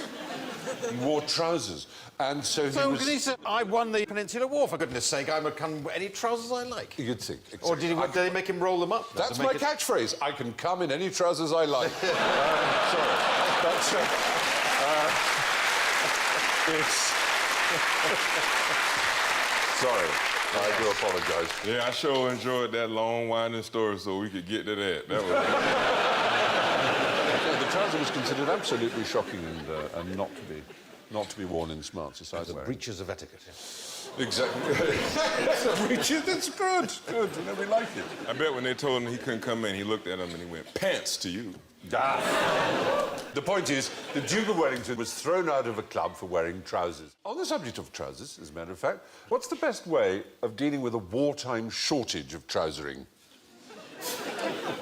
He wore trousers. And so he was... I won the Peninsular War, for goodness sake. I can wear any trousers I like. You'd think. Or did they make him roll them up? That's my catchphrase. I can come in any trousers I like. Sorry. That's... it's... Sorry. I do apologise. Yeah, I sure enjoyed that long, winding story so we could get to that. That was... The trouser was considered absolutely shocking and not to be worn in smart society. The breaches of etiquette. Exactly. The breeches, that's good. Good, you know, we like it. I bet when they told him he couldn't come in, he looked at them and he went, pants to you. The point is, the Duke of Wellington was thrown out of a club for wearing trousers. On the subject of trousers, as a matter of fact, what's the best way of dealing with a wartime shortage of trousering?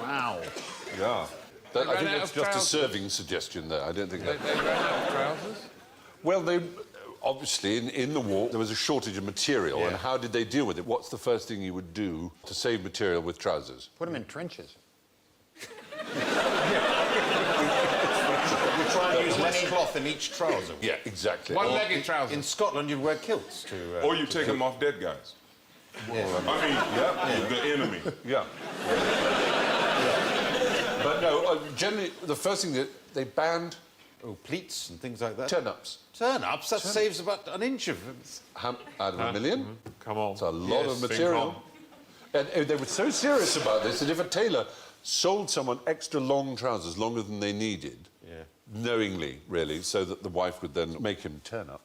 Wow. Yeah. I think that's just a serving suggestion there. I don't think that... They ran out of trousers? Well, obviously, in the war, there was a shortage of material, and how did they deal with it? What's the first thing you would do to save material with trousers? Put them in trenches. You try and use less cloth in each trouser. Yeah, exactly. One-legged trousers. In Scotland, you'd wear kilts to... or you take them off dead guys. I mean, the enemy. Yeah. But no, generally, the first thing that they banned... Oh, pleats and things like that. Turn-ups. Turn-ups? That saves about an inch of... Out of a million? Come on. It's a lot of material. And they were so serious about this that if a tailor sold someone extra long trousers, longer than they needed, knowingly, really, so that the wife would then make him turn up.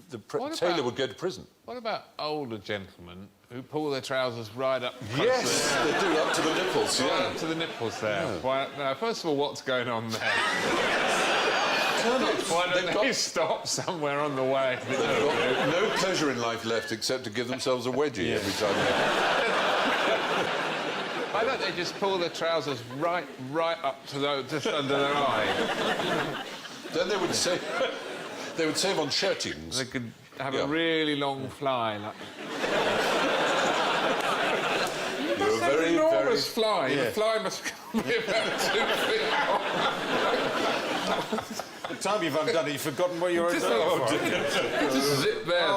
The tailor would go to prison. What about older gentlemen who pull their trousers right up? Yes, they do, up to the nipples, Right up to the nipples there. Yeah. Why, now, first of all, what's going on there? Why don't they stop somewhere on the way? They've got no pleasure in life left except to give themselves a wedgie every time. Why don't they just pull their trousers right up to just under their eye? Then they would save on shirtings. They could have a really long fly. Like... You're That's an enormous fly. The fly must be about 2 feet long. The time you've undone it, you've forgotten where you're Just zip there.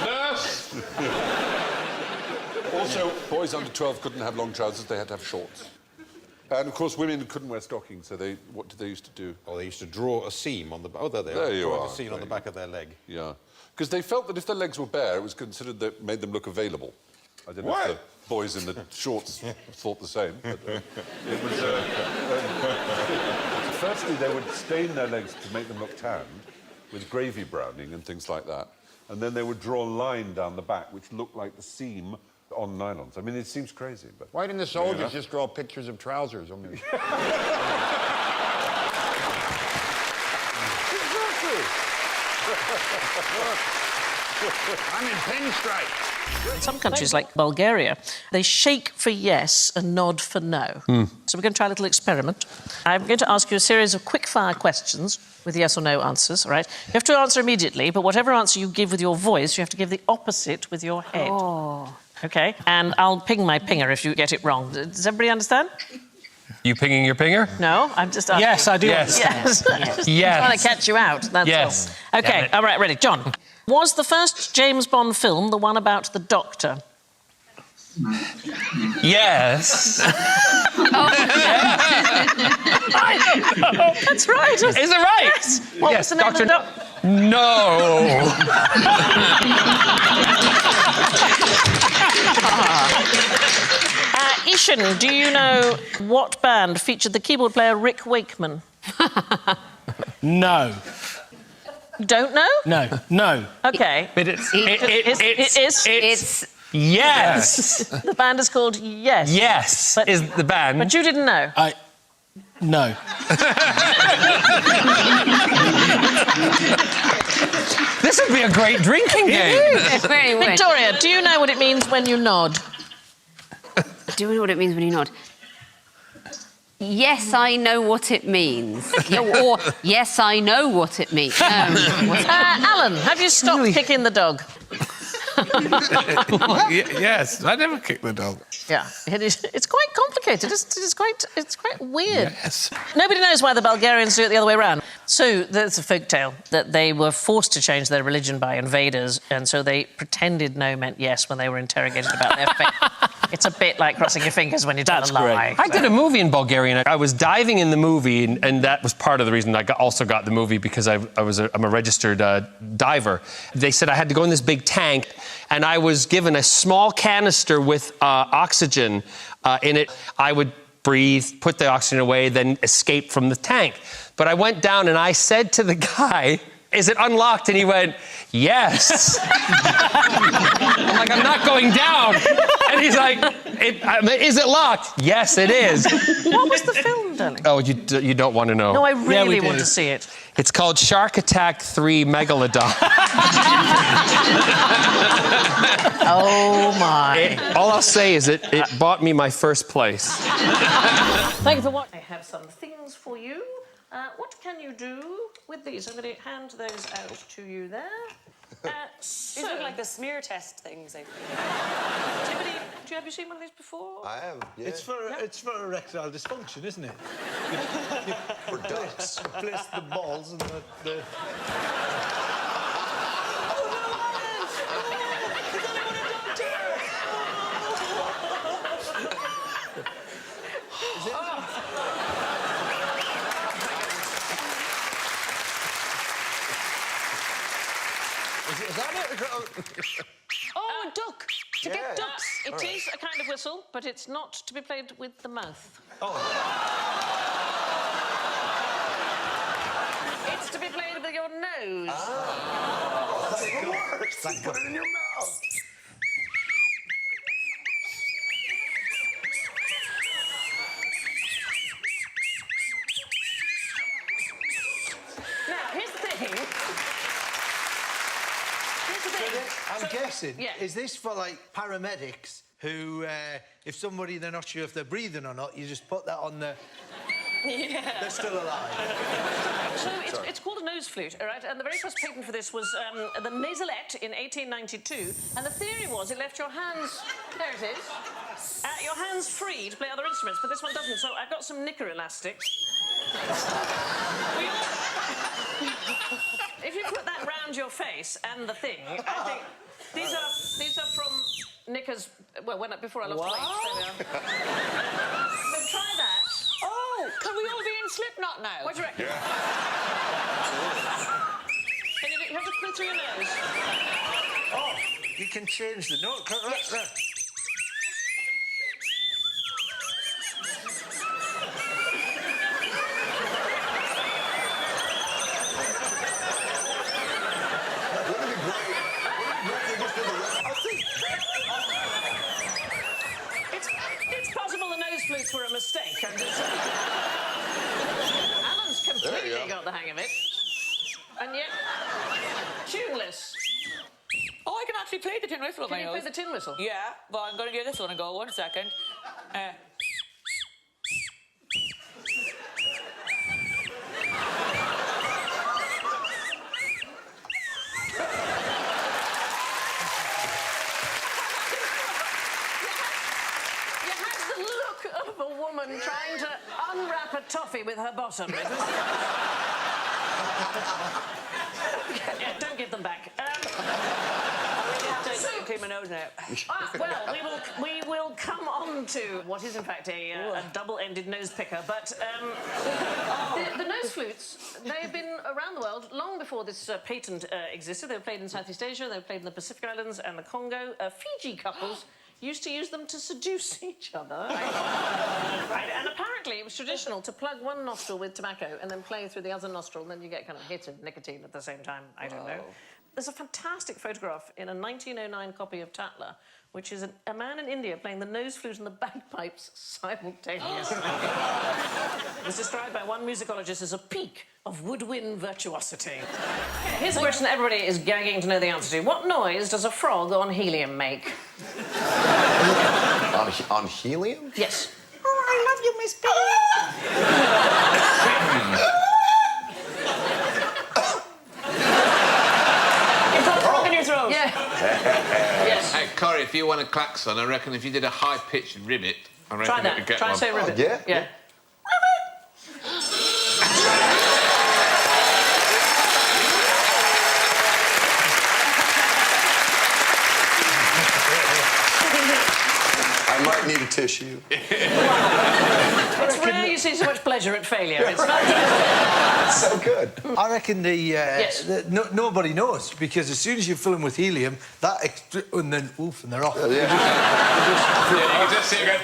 Nurse! Also, boys under 12 couldn't have long trousers, they had to have shorts. And, of course, women couldn't wear stockings, so what did they used to do? Oh, they used to draw a seam on the... Oh, there they are. There you are. A seam on the back of their leg. Yeah. Because they felt that if their legs were bare, it was considered that made them look available. I don't know if the boys in the shorts thought the same, but it was... Firstly, they would stain their legs to make them look tanned, with gravy browning and things like that. And then they would draw a line down the back, which looked like the seam on nylons. I mean, it seems crazy, but... Why didn't the soldiers just draw pictures of trousers? I mean... I'm in pinstripe. In some countries, like Bulgaria, they shake for yes and nod for no. So we're going to try a little experiment. I'm going to ask you a series of quick-fire questions with yes or no answers, all right? You have to answer immediately, but whatever answer you give with your voice, you have to give the opposite with your head. Oh. OK? And I'll ping my pinger if you get it wrong. Does everybody understand? You pinging your pinger? No, I'm just asking. Yes, I do. Yes. Yes. I'm trying to catch you out, that's Yes. all. OK, all right, ready. John, was the first James Bond film the one about the Doctor? Yes. That's right. Is it right? Yes. What was the name of the Doctor? No. Ishan, do you know what band featured the keyboard player Rick Wakeman? No. You don't know? No. OK. But it's yes. The band is called Yes. Yes is the band. But you didn't know? No. This would be a great drinking game. It really would. Victoria, do you know what it means when you nod? Do you know what it means when you nod? Yes, I know what it means. Or, yes, I know what it means. No. Alan, have you stopped kicking the dog? Yes, I never kicked the dog. Yeah, it's quite complicated. It's quite weird. Yes. Nobody knows why the Bulgarians do it the other way around. So there's a folk tale that they were forced to change their religion by invaders, and so they pretended no meant yes when they were interrogated about their faith. It's a bit like crossing your fingers when you tell a lie. I did a movie in Bulgarian. I was diving in the movie, and that was part of the reason I also got the movie, because I'm a registered diver. They said I had to go in this big tank, and I was given a small canister with oxygen in it. I would breathe, put the oxygen away, then escape from the tank. But I went down and I said to the guy, "Is it unlocked?" And he went, "Yes." I'm like, "I'm not going down." And he's like, "Is it locked?" "Yes, it is." What was the film, darling? Oh, you don't want to know. No, I really want to see it. It's called Shark Attack 3 Megalodon. Oh, my. All I'll say is it bought me my first place. Thank you for watching. I have some things for you. What can you do with these? I'm going to hand those out to you there. These look like the smear test things, I think. Have you seen one of these before? I have, yeah. It's for erectile dysfunction, isn't it? For ducks. Place the balls and the... Is that it? Oh, a duck. To get ducks. It is a kind of whistle, but it's not to be played with the mouth. It's to be played with your nose. That's even worse. Put it in your mouth. Now, here's the thing. I'm guessing. Yeah. Is this for like paramedics who, if somebody they're not sure if they're breathing or not, you just put that on the. They're still alive. So it's called a nose flute, all right? And the very first patent for this was the nasalette in 1892. And the theory was it left your hands... There it is. Your hands free to play other instruments, but this one doesn't. So I've got some knicker elastics. If you put that round your face and the thing, I think... These are from knickers... Well, before I lost weight. There we are. So try that. Oh, can we all be in Slipknot now? What do you reckon? Yeah. You have to put it through your nose. Oh, you can change the note. Look. It's possible the nose flutes were a mistake. Alan's completely got the hang of it. And yet, tuneless. Oh, I can actually play the tin whistle on my Can you nose. play the tin whistle? Yeah, but I'm going to give this one a go. 1 second. Of a woman trying to unwrap a toffee with her bottom. Yeah, don't give them back. I really have to clean my nose now. Well, we will come on to what is in fact a double-ended nose picker, but the nose flutes, they've been around the world long before this patent existed. They were played in Southeast Asia, they were played in the Pacific Islands and the Congo. Fiji couples used to use them to seduce each other. Right, and apparently it was traditional to plug one nostril with tobacco and then play through the other nostril, and then you get kind of a hit of nicotine at the same time. I don't know. There's a fantastic photograph in a 1909 copy of Tatler, which is a man in India playing the nose flute and the bagpipes simultaneously. It was described by one musicologist as a peak of woodwind virtuosity. Here's a question that everybody is gagging to know the answer to. What noise does a frog on helium make? On helium? Yes. Oh, I love you, Miss Piggy. You've got a frog in your throat. Yeah. Yes. Hey, Corrie, if you want a klaxon, I reckon if you did a high-pitched ribbit, I reckon Try you could that. get Try one. say ribbit. Yeah? I might need a tissue. It's rare you see so much pleasure at failure. It's fantastic. So good. I reckon nobody knows, because as soon as you fill them with helium, and then oof, and they're off. Yeah, you can just see it going...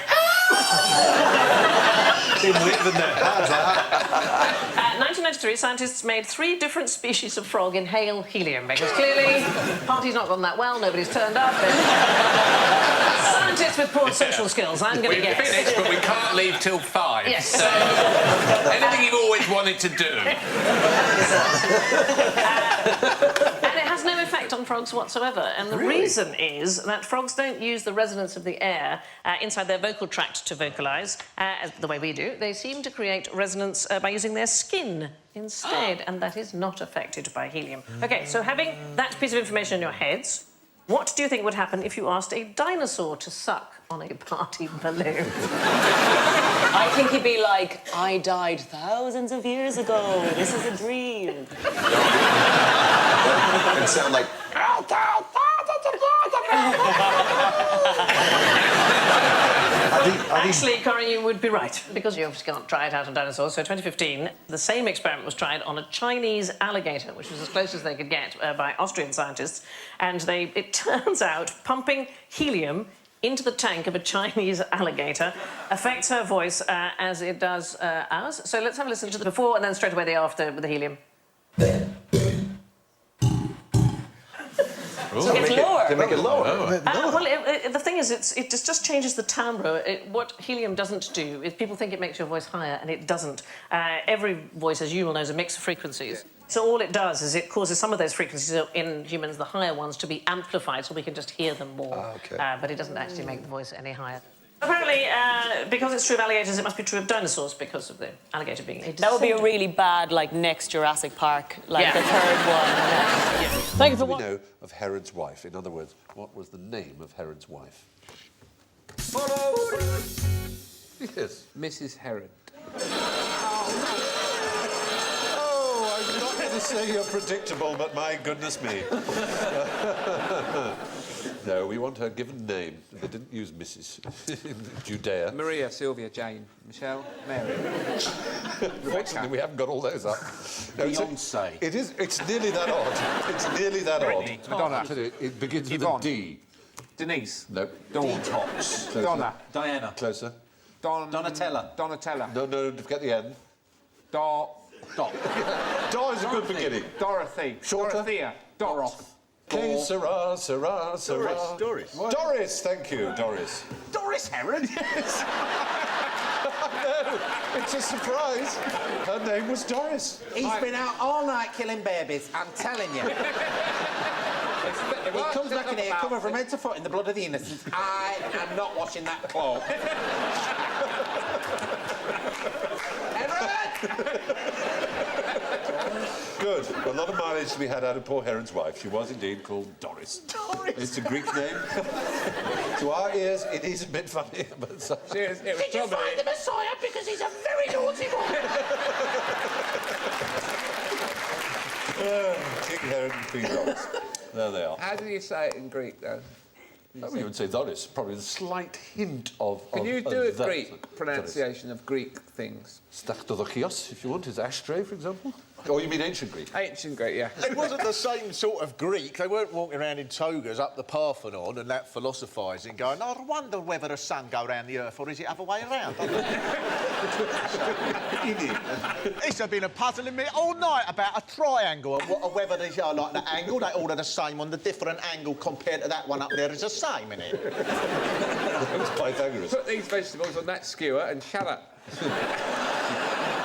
Been waving their hands like that. 1993, scientists made 3 different species of frog inhale helium, because clearly party's not gone that well, nobody's turned up. Scientists with poor social skills, I'm going to guess. We've finished, but we can't leave till 5. Yes. So, anything you've always wanted to do. And it has no effect on frogs whatsoever. And the reason is that frogs don't use the resonance of the air inside their vocal tract to vocalise, as the way we do. They seem to create resonance by using their skin instead, and that is not affected by helium. OK, so having that piece of information in your heads, what do you think would happen if you asked a dinosaur to suck on a party balloon? I think he'd be like, I died thousands of years ago. This is a dream. It'd sound like... Actually, Corey, you would be right, because you obviously can't try it out on dinosaurs. So 2015, the same experiment was tried on a Chinese alligator, which was as close as they could get by Austrian scientists. And it turns out, pumping helium into the tank of a Chinese alligator affects her voice as it does ours. So let's have a listen to the before and then straight away the after with the helium. To make it lower. The thing is, it just changes the timbre. What helium doesn't do is people think it makes your voice higher, and it doesn't. Every voice, as you will know, is a mix of frequencies. So all it does is it causes some of those frequencies in humans, the higher ones, to be amplified so we can just hear them more. But it doesn't actually make the voice any higher. Apparently, because it's true of alligators, it must be true of dinosaurs because of the alligator being a That would be a really bad, like, next Jurassic Park, like the third one. Thank you for what we know of Herod's wife. In other words, what was the name of Herod's wife? Yes. Mrs. Herod. Oh, I'm not going to say you're predictable, but my goodness me. No, we want her given name. They didn't use Mrs. in Judea. Maria, Sylvia, Jane, Michelle, Mary. Fortunately, we haven't got all those up. No, Beyonce. It's nearly that odd. It's nearly that Britney, odd. Madonna. It begins with Yvonne. a D. Denise. No. Dawn. Detox. Donna. Diana. Closer. Donatella. Donatella. No, don't forget the N. Dot. Da is a good beginning. Dorothy. Shorter. Dorothea. Doroth. Que sera, sera, sera. Doris. Doris, thank you, Doris. Doris Herod, yes. No, it's a surprise. Her name was Doris. He's been out all night killing babies, I'm telling you. He comes back in here covered from head to foot in the blood of the innocents. I am not washing that cloak. Good. A lot of mileage to be had out of poor Herod's wife. She was indeed called Doris. Doris. It's a Greek name. To our ears, it is a bit funny, but Did you find the Messiah? Because he's a very naughty boy. King Herod and Queen Doris. There they are. How do you say it in Greek, though? You would say Doris. Probably a slight hint of. Can you do a that. Greek pronunciation of Greek things? Stachtodochios, if you want, is ashtray, for example. Oh, you mean ancient Greek? Ancient Greek, yeah. It wasn't the same sort of Greek. They weren't walking around in togas up the Parthenon and that philosophising, going, I wonder whether the sun go round the earth or is it other way around? It's been a puzzling me all night about a triangle and whether they are like the angle, they all are the same on the different angle compared to that one up there is the same, innit? That was Pythagoras. Put these vegetables on that skewer and shut up.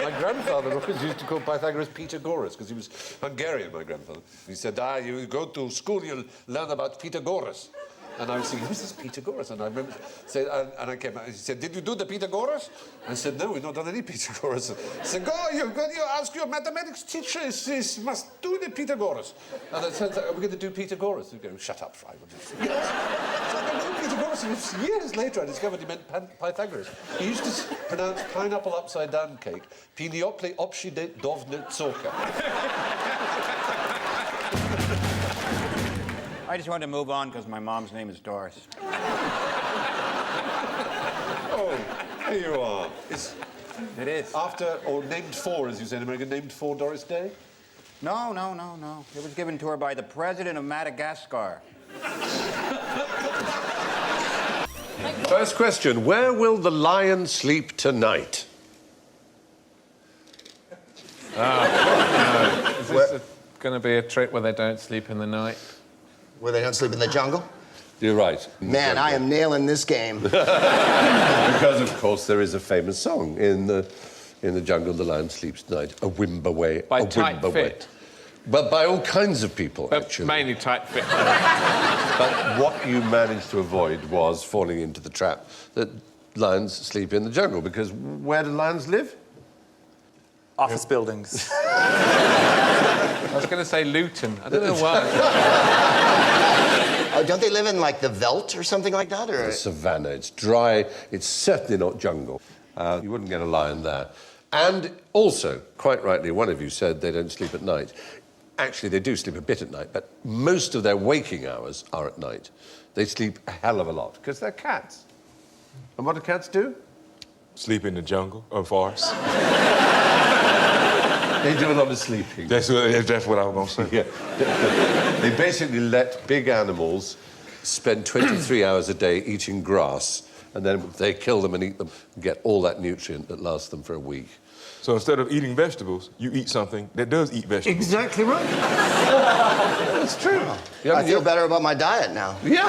My grandfather always used to call Pythagoras Pythagoras because he was Hungarian, my grandfather. He said, you go to school, you'll learn about Pythagoras. And I was thinking, who's this Pythagoras? And I remember, and I came out, and he said, did you do the Pythagoras? I said, no, we've not done any Pythagoras. He said, you ask your mathematics teacher, must do the Pythagoras. And I said, are we going to do Pythagoras? He goes, shut up, Fry. So I did Pythagoras, and years later I discovered he meant Pythagoras. He used to pronounce pineapple upside down cake, Piniople obshide dovne tsoka. I just wanted to move on because my mom's name is Doris. Oh, here you are. It is. After, or named for, as you say in America, named for Doris Day? No. It was given to her by the president of Madagascar. First question, where will the lion sleep tonight? Is this going to be a trip where they don't sleep in the night? Where they don't sleep in the jungle? You're right. Man, I am nailing this game. Because, of course, there is a famous song in the jungle, the lion sleeps tonight. A Wimbaway. By Tight Fit. But by all kinds of people, actually. Mainly Tight Fit. But what you managed to avoid was falling into the trap that lions sleep in the jungle, because where do lions live? Office buildings. I was going to say Luton. I don't know why. Oh, don't they live in, like, the veldt or something like that? Or? The savannah. It's dry. It's certainly not jungle. You wouldn't get a lion there. And also, quite rightly, one of you said they don't sleep at night. Actually, they do sleep a bit at night, but most of their waking hours are at night. They sleep a hell of a lot, because they're cats. And what do cats do? Sleep in the jungle or forest. They do a lot of sleeping. That's what I was going to say. Yeah. They basically let big animals spend 23 hours a day eating grass, and then they kill them and eat them and get all that nutrient that lasts them for a week. So instead of eating vegetables, you eat something that does eat vegetables. Exactly right. That's true. I feel better about my diet now. Yeah,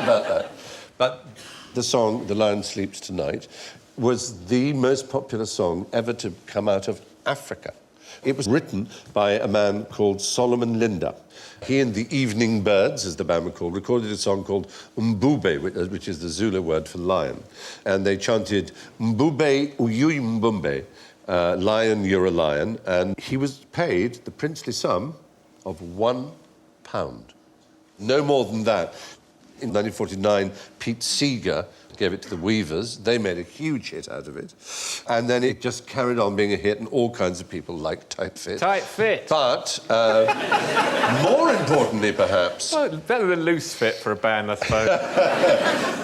about that. But the song, The Lion Sleeps Tonight, was the most popular song ever to come out of Africa. It was written by a man called Solomon Linda. He and the Evening Birds, as the band were called, recorded a song called Mbube, which is the Zulu word for lion. And they chanted, Mbube uyui mbumbe, lion, you're a lion. And he was paid the princely sum of £1. No more than that. In 1949, Pete Seeger gave it to the Weavers. They made a huge hit out of it. And then it just carried on being a hit, and all kinds of people liked Tight Fit. Tight Fit. But more importantly, perhaps... Well, better than Loose Fit for a band, I suppose.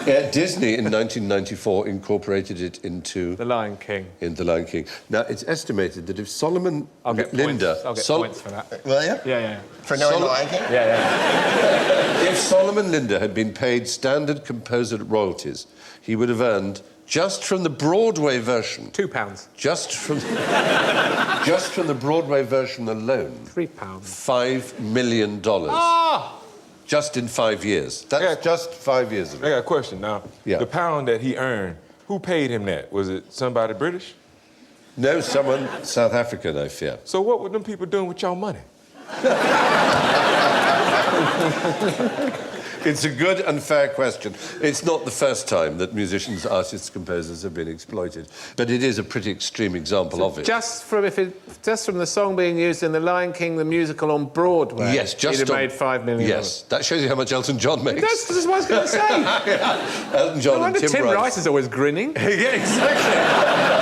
Yeah, Disney, in 1994, incorporated it into... The Lion King. In The Lion King. Now, it's estimated that if Solomon I'll get Linda... points. I'll get points for that. Will you? Yeah. For knowing The Lion King? Yeah. If Solomon Linda had been paid standard composer royalties, he would have earned, just from the Broadway version... £2. Just from the Broadway version alone... £3. $5 million. Ah! Just in 5 years. That's just 5 years ago. I got a question now. Yeah. The pound that he earned, who paid him that? Was it somebody British? No, someone South African, I fear. So what were them people doing with y'all money? It's a good and fair question. It's not the first time that musicians, artists, composers have been exploited, but it is a pretty extreme example of it. Just from the song being used in The Lion King, the musical on Broadway, yes, just he'd have made $5 million. Yes, that shows you how much Elton John makes. That's what I was going to say. Yeah. Elton John and Tim Rice is always grinning. Yeah, exactly.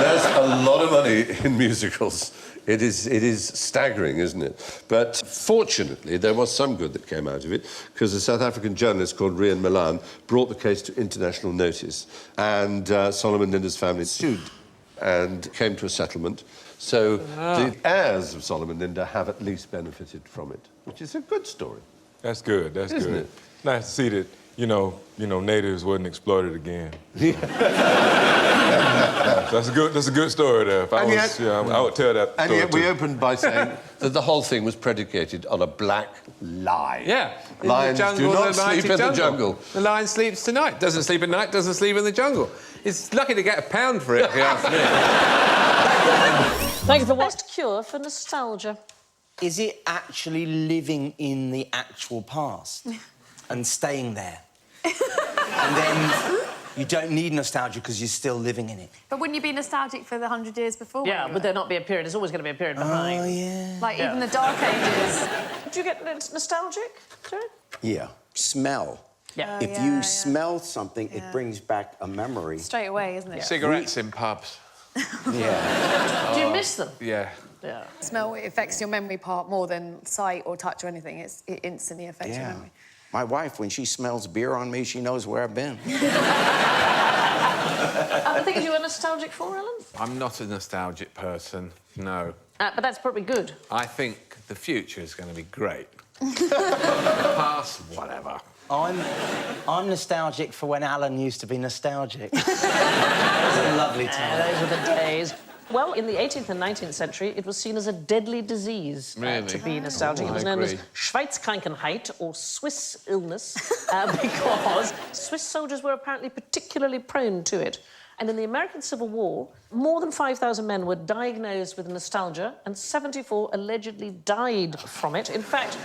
There's a lot of money in musicals. It is staggering, isn't it? But fortunately, there was some good that came out of it, because a South African journalist called Rian Milan brought the case to international notice, and Solomon Linda's family sued and came to a settlement. So the heirs of Solomon Linda have at least benefited from it, which is a good story. That's good. That's Isn't good. it? Nice to see that, you know, natives wasn't exploited again. That's a good story there. If I would tell that And story yet we too. opened by saying that the whole thing was predicated on a black lie. Yeah. Lions do not sleep in the jungle. The lion sleeps tonight. Doesn't sleep at night, doesn't sleep in the jungle. He's lucky to get £1 for it, if you ask me. Thank you for best cure for nostalgia. Is it actually living in the actual past and staying there? And then you don't need nostalgia because you're still living in it. But wouldn't you be nostalgic for the 100 years before? Yeah, would there not be a period? There's always going to be a period behind. Oh, yeah. Like even the Dark Ages. Do you get nostalgic, Jerry? Yeah. Smell. Yeah. If you smell something, it brings back a memory. Straight away, isn't it? Cigarettes in pubs. Yeah. Do you miss them? Yeah. Yeah. Smell affects your memory part more than sight or touch or anything. It instantly affects your memory. My wife, when she smells beer on me, she knows where I've been. Other things you were nostalgic for, Alan? I'm not a nostalgic person, no. But that's probably good. I think the future is going to be great. The past, whatever. I'm nostalgic for when Alan used to be nostalgic. It was a lovely time. Those were the days. Well, in the 18th and 19th century, it was seen as a deadly disease to be nostalgic. It was known as Schweizkrankheit, or Swiss illness, because Swiss soldiers were apparently particularly prone to it. And in the American Civil War, more than 5,000 men were diagnosed with nostalgia, and 74 allegedly died from it. In fact,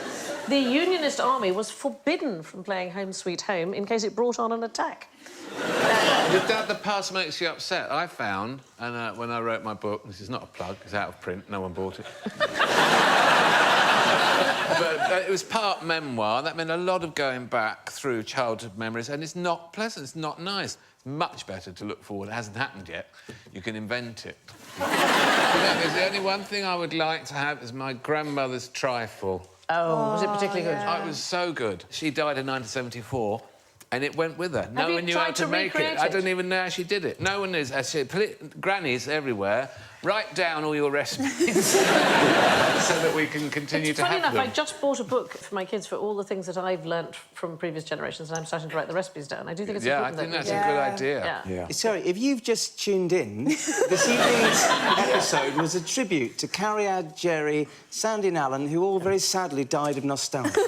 the Unionist army was forbidden from playing Home Sweet Home in case it brought on an attack. The past makes you upset. I found, and when I wrote my book, this is not a plug, it's out of print, no one bought it. But it was part memoir. That meant a lot of going back through childhood memories, and it's not pleasant, it's not nice. It's much better to look forward. It hasn't happened yet. You can invent it. There's the only one thing I would like to have is my grandmother's trifle. Oh, was it particularly good? Oh, it was so good. She died in 1974. And it went with her. No you one knew how tried to to make it. recreate I it? don't even know how she did it. No one knows. Grannies everywhere, write down all your recipes so that we can continue It's to funny have enough, them. I just bought a book for my kids for all the things that I've learnt from previous generations, and I'm starting to write the recipes down. I do think it's important. I think that's a good idea. Yeah. Sorry, if you've just tuned in, this evening's episode was a tribute to Carrie, Jerry, Sandy and Alan, who all very sadly died of nostalgia.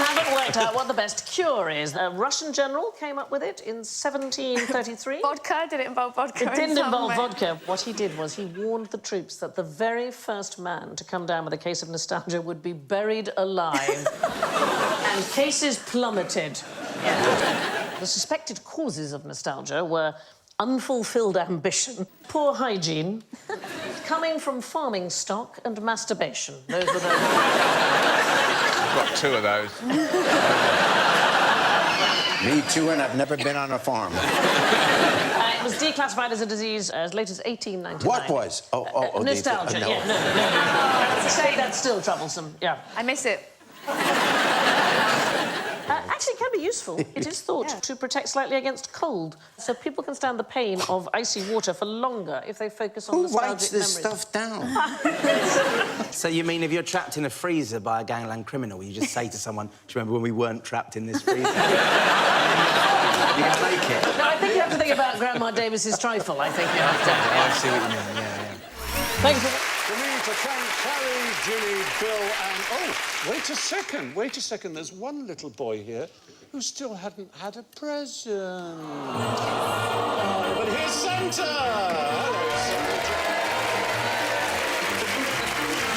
Haven't worked out what the best cure is. A Russian general came up with it in 1733. Vodka? Did it involve vodka? It didn't in some involve way? vodka. What he did was he warned the troops that the very first man to come down with a case of nostalgia would be buried alive. And cases plummeted. The suspected causes of nostalgia were unfulfilled ambition, poor hygiene, coming from farming stock, and masturbation. Those were the... I've got 2 of those. Me too, and I've never been on a farm. It was declassified as a disease as late as 1899. What was? Nostalgia, no. yeah, no. To say that's still troublesome, yeah. I miss it. Actually, it can be useful. It is thought to protect slightly against cold, so people can stand the pain of icy water for longer if they focus on Who nostalgic writes this memories. stuff down? So you mean if you're trapped in a freezer by a gangland criminal, you just say to someone, do you remember when we weren't trapped in this freezer? You can make it. No, I think you have to think about Grandma Davis's trifle. I think you have to. I see what you mean, yeah. Thank you. For me to thank Carrie, Ginny, Bill, and... Oh, wait a second. There's one little boy here who still hadn't had a present. Oh, but here's Santa! Hello, Santa.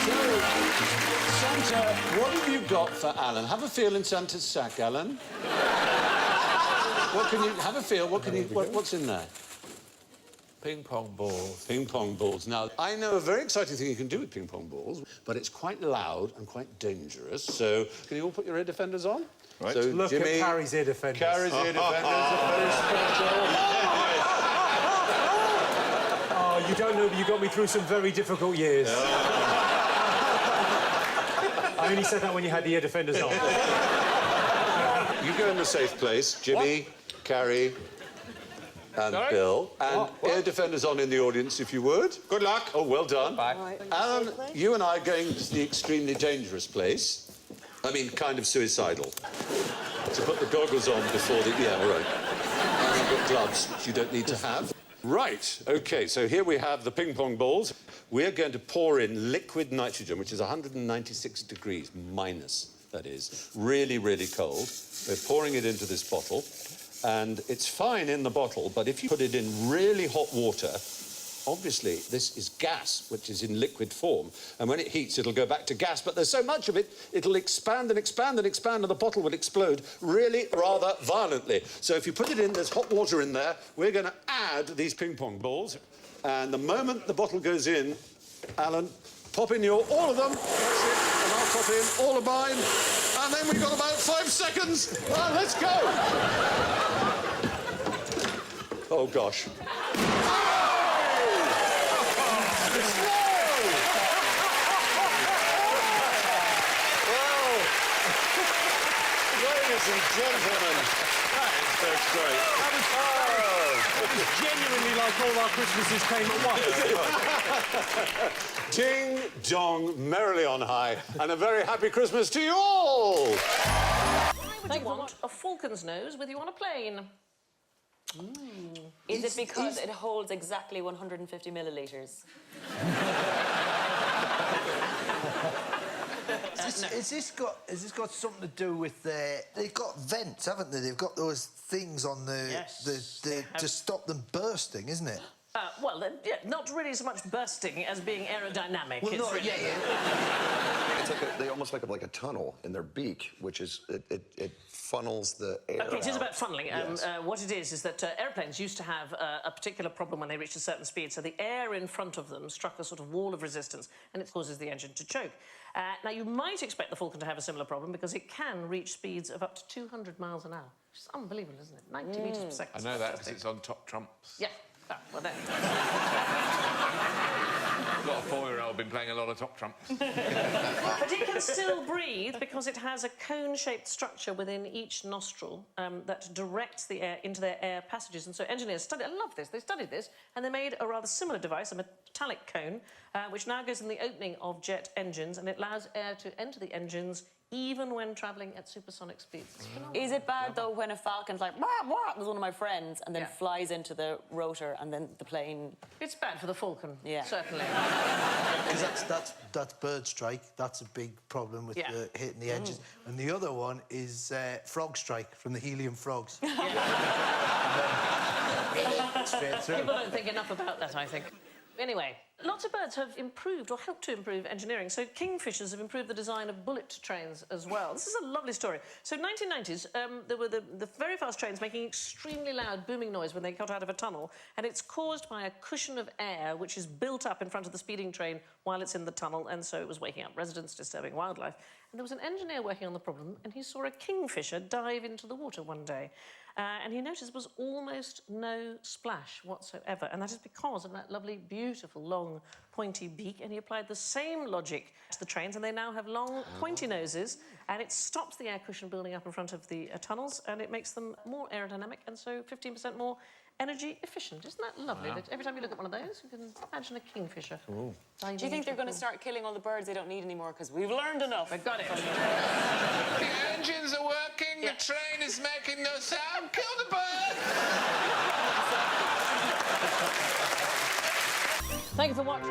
So, Santa, what have you got for Alan? Have a feel in Santa's sack, Alan. What can you... Have a feel. What can you... what's in there? Ping-pong balls. Ping-pong balls. Now, I know a very exciting thing you can do with ping-pong balls, but it's quite loud and quite dangerous, so can you all put your ear defenders on? Right. So, Look Jimmy, at Carrie's ear defenders. Carrie's ear defenders are very special. Oh, you don't know, but you got me through some very difficult years. I only said that when you had the ear defenders on. You go in the safe place, Jimmy, Carrie, and Bill. And ear defenders on in the audience, if you would. Good luck. Oh, well done. Bye. Alan, you and I are going to the extremely dangerous place. I mean, kind of suicidal. To put the goggles on before the... Yeah, all right. And I've got gloves, which you don't need to have. Right, OK, so here we have the ping-pong balls. We're going to pour in liquid nitrogen, which is 196 degrees minus, that is. Really, really cold. We're pouring it into this bottle. And it's fine in the bottle, but if you put it in really hot water, obviously this is gas, which is in liquid form, and when it heats, it'll go back to gas, but there's so much of it, it'll expand and expand and expand, and the bottle will explode really rather violently. So if you put it in, there's hot water in there, we're going to add these ping-pong balls, and the moment the bottle goes in, Alan, pop in all of them, that's it, and I'll pop in all of mine, and then we've got about 5 seconds. Well, let's go. Oh, gosh. Ladies and gentlemen, that's great. That was genuinely like all our Christmases came at once. Ding dong, merrily on high, and a very happy Christmas to you all. They want a falcon's nose with you on a plane. Is it because it holds exactly 150 millilitres? Has this got something to do with their... They've got vents, haven't they? They've got those things on to stop them bursting, isn't it? Well, yeah, not really so much bursting as being aerodynamic. Well, no, really... It's like they almost like a tunnel in their beak, which is it funnels the air. OK, it is out. about funneling. Yes. What it is that airplanes used to have a particular problem when they reached a certain speed, so the air in front of them struck a sort of wall of resistance, and it causes the engine to choke. Now, you might expect the Falcon to have a similar problem because it can reach speeds of up to 200 miles an hour, which is unbelievable, isn't it? 90 metres per second. I know that because it's on top trumps. Yeah. Well, there. Got a 4-year-old been playing a lot of top trumps. But it can still breathe because it has a cone-shaped structure within each nostril that directs the air into their air passages. And so engineers studied... I love this. They studied this, and they made a rather similar device, a metallic cone, which now goes in the opening of jet engines, and it allows air to enter the engines even when travelling at supersonic speeds. Is it bad, though, when a falcon's like, wah, wah, was one of my friends, and then flies into the rotor, and then the plane... It's bad for the falcon, certainly. Because that's bird strike. That's a big problem with hitting the edges. And the other one is frog strike from the helium frogs. Straight through. People don't think enough about that, I think. Anyway, lots of birds have improved or helped to improve engineering. So kingfishers have improved the design of bullet trains as well. This is a lovely story. So 1990s, there were the very fast trains making extremely loud booming noise when they got out of a tunnel, and it's caused by a cushion of air which is built up in front of the speeding train while it's in the tunnel, and so it was waking up residents, disturbing wildlife. And there was an engineer working on the problem, and he saw a kingfisher dive into the water one day. And he noticed there was almost no splash whatsoever, and that is because of that lovely, beautiful, long, pointy beak, and he applied the same logic to the trains, and they now have long, pointy noses, and it stops the air cushion building up in front of the tunnels, and it makes them more aerodynamic, and so 15% more energy efficient. Isn't that lovely? Wow. That every time you look at one of those, you can imagine a kingfisher. Do you think they're going to start killing all the birds they don't need anymore? Because we've learned enough. We've got it. The engines are working, the train is making no sound. Kill the bird! Thank you for watching.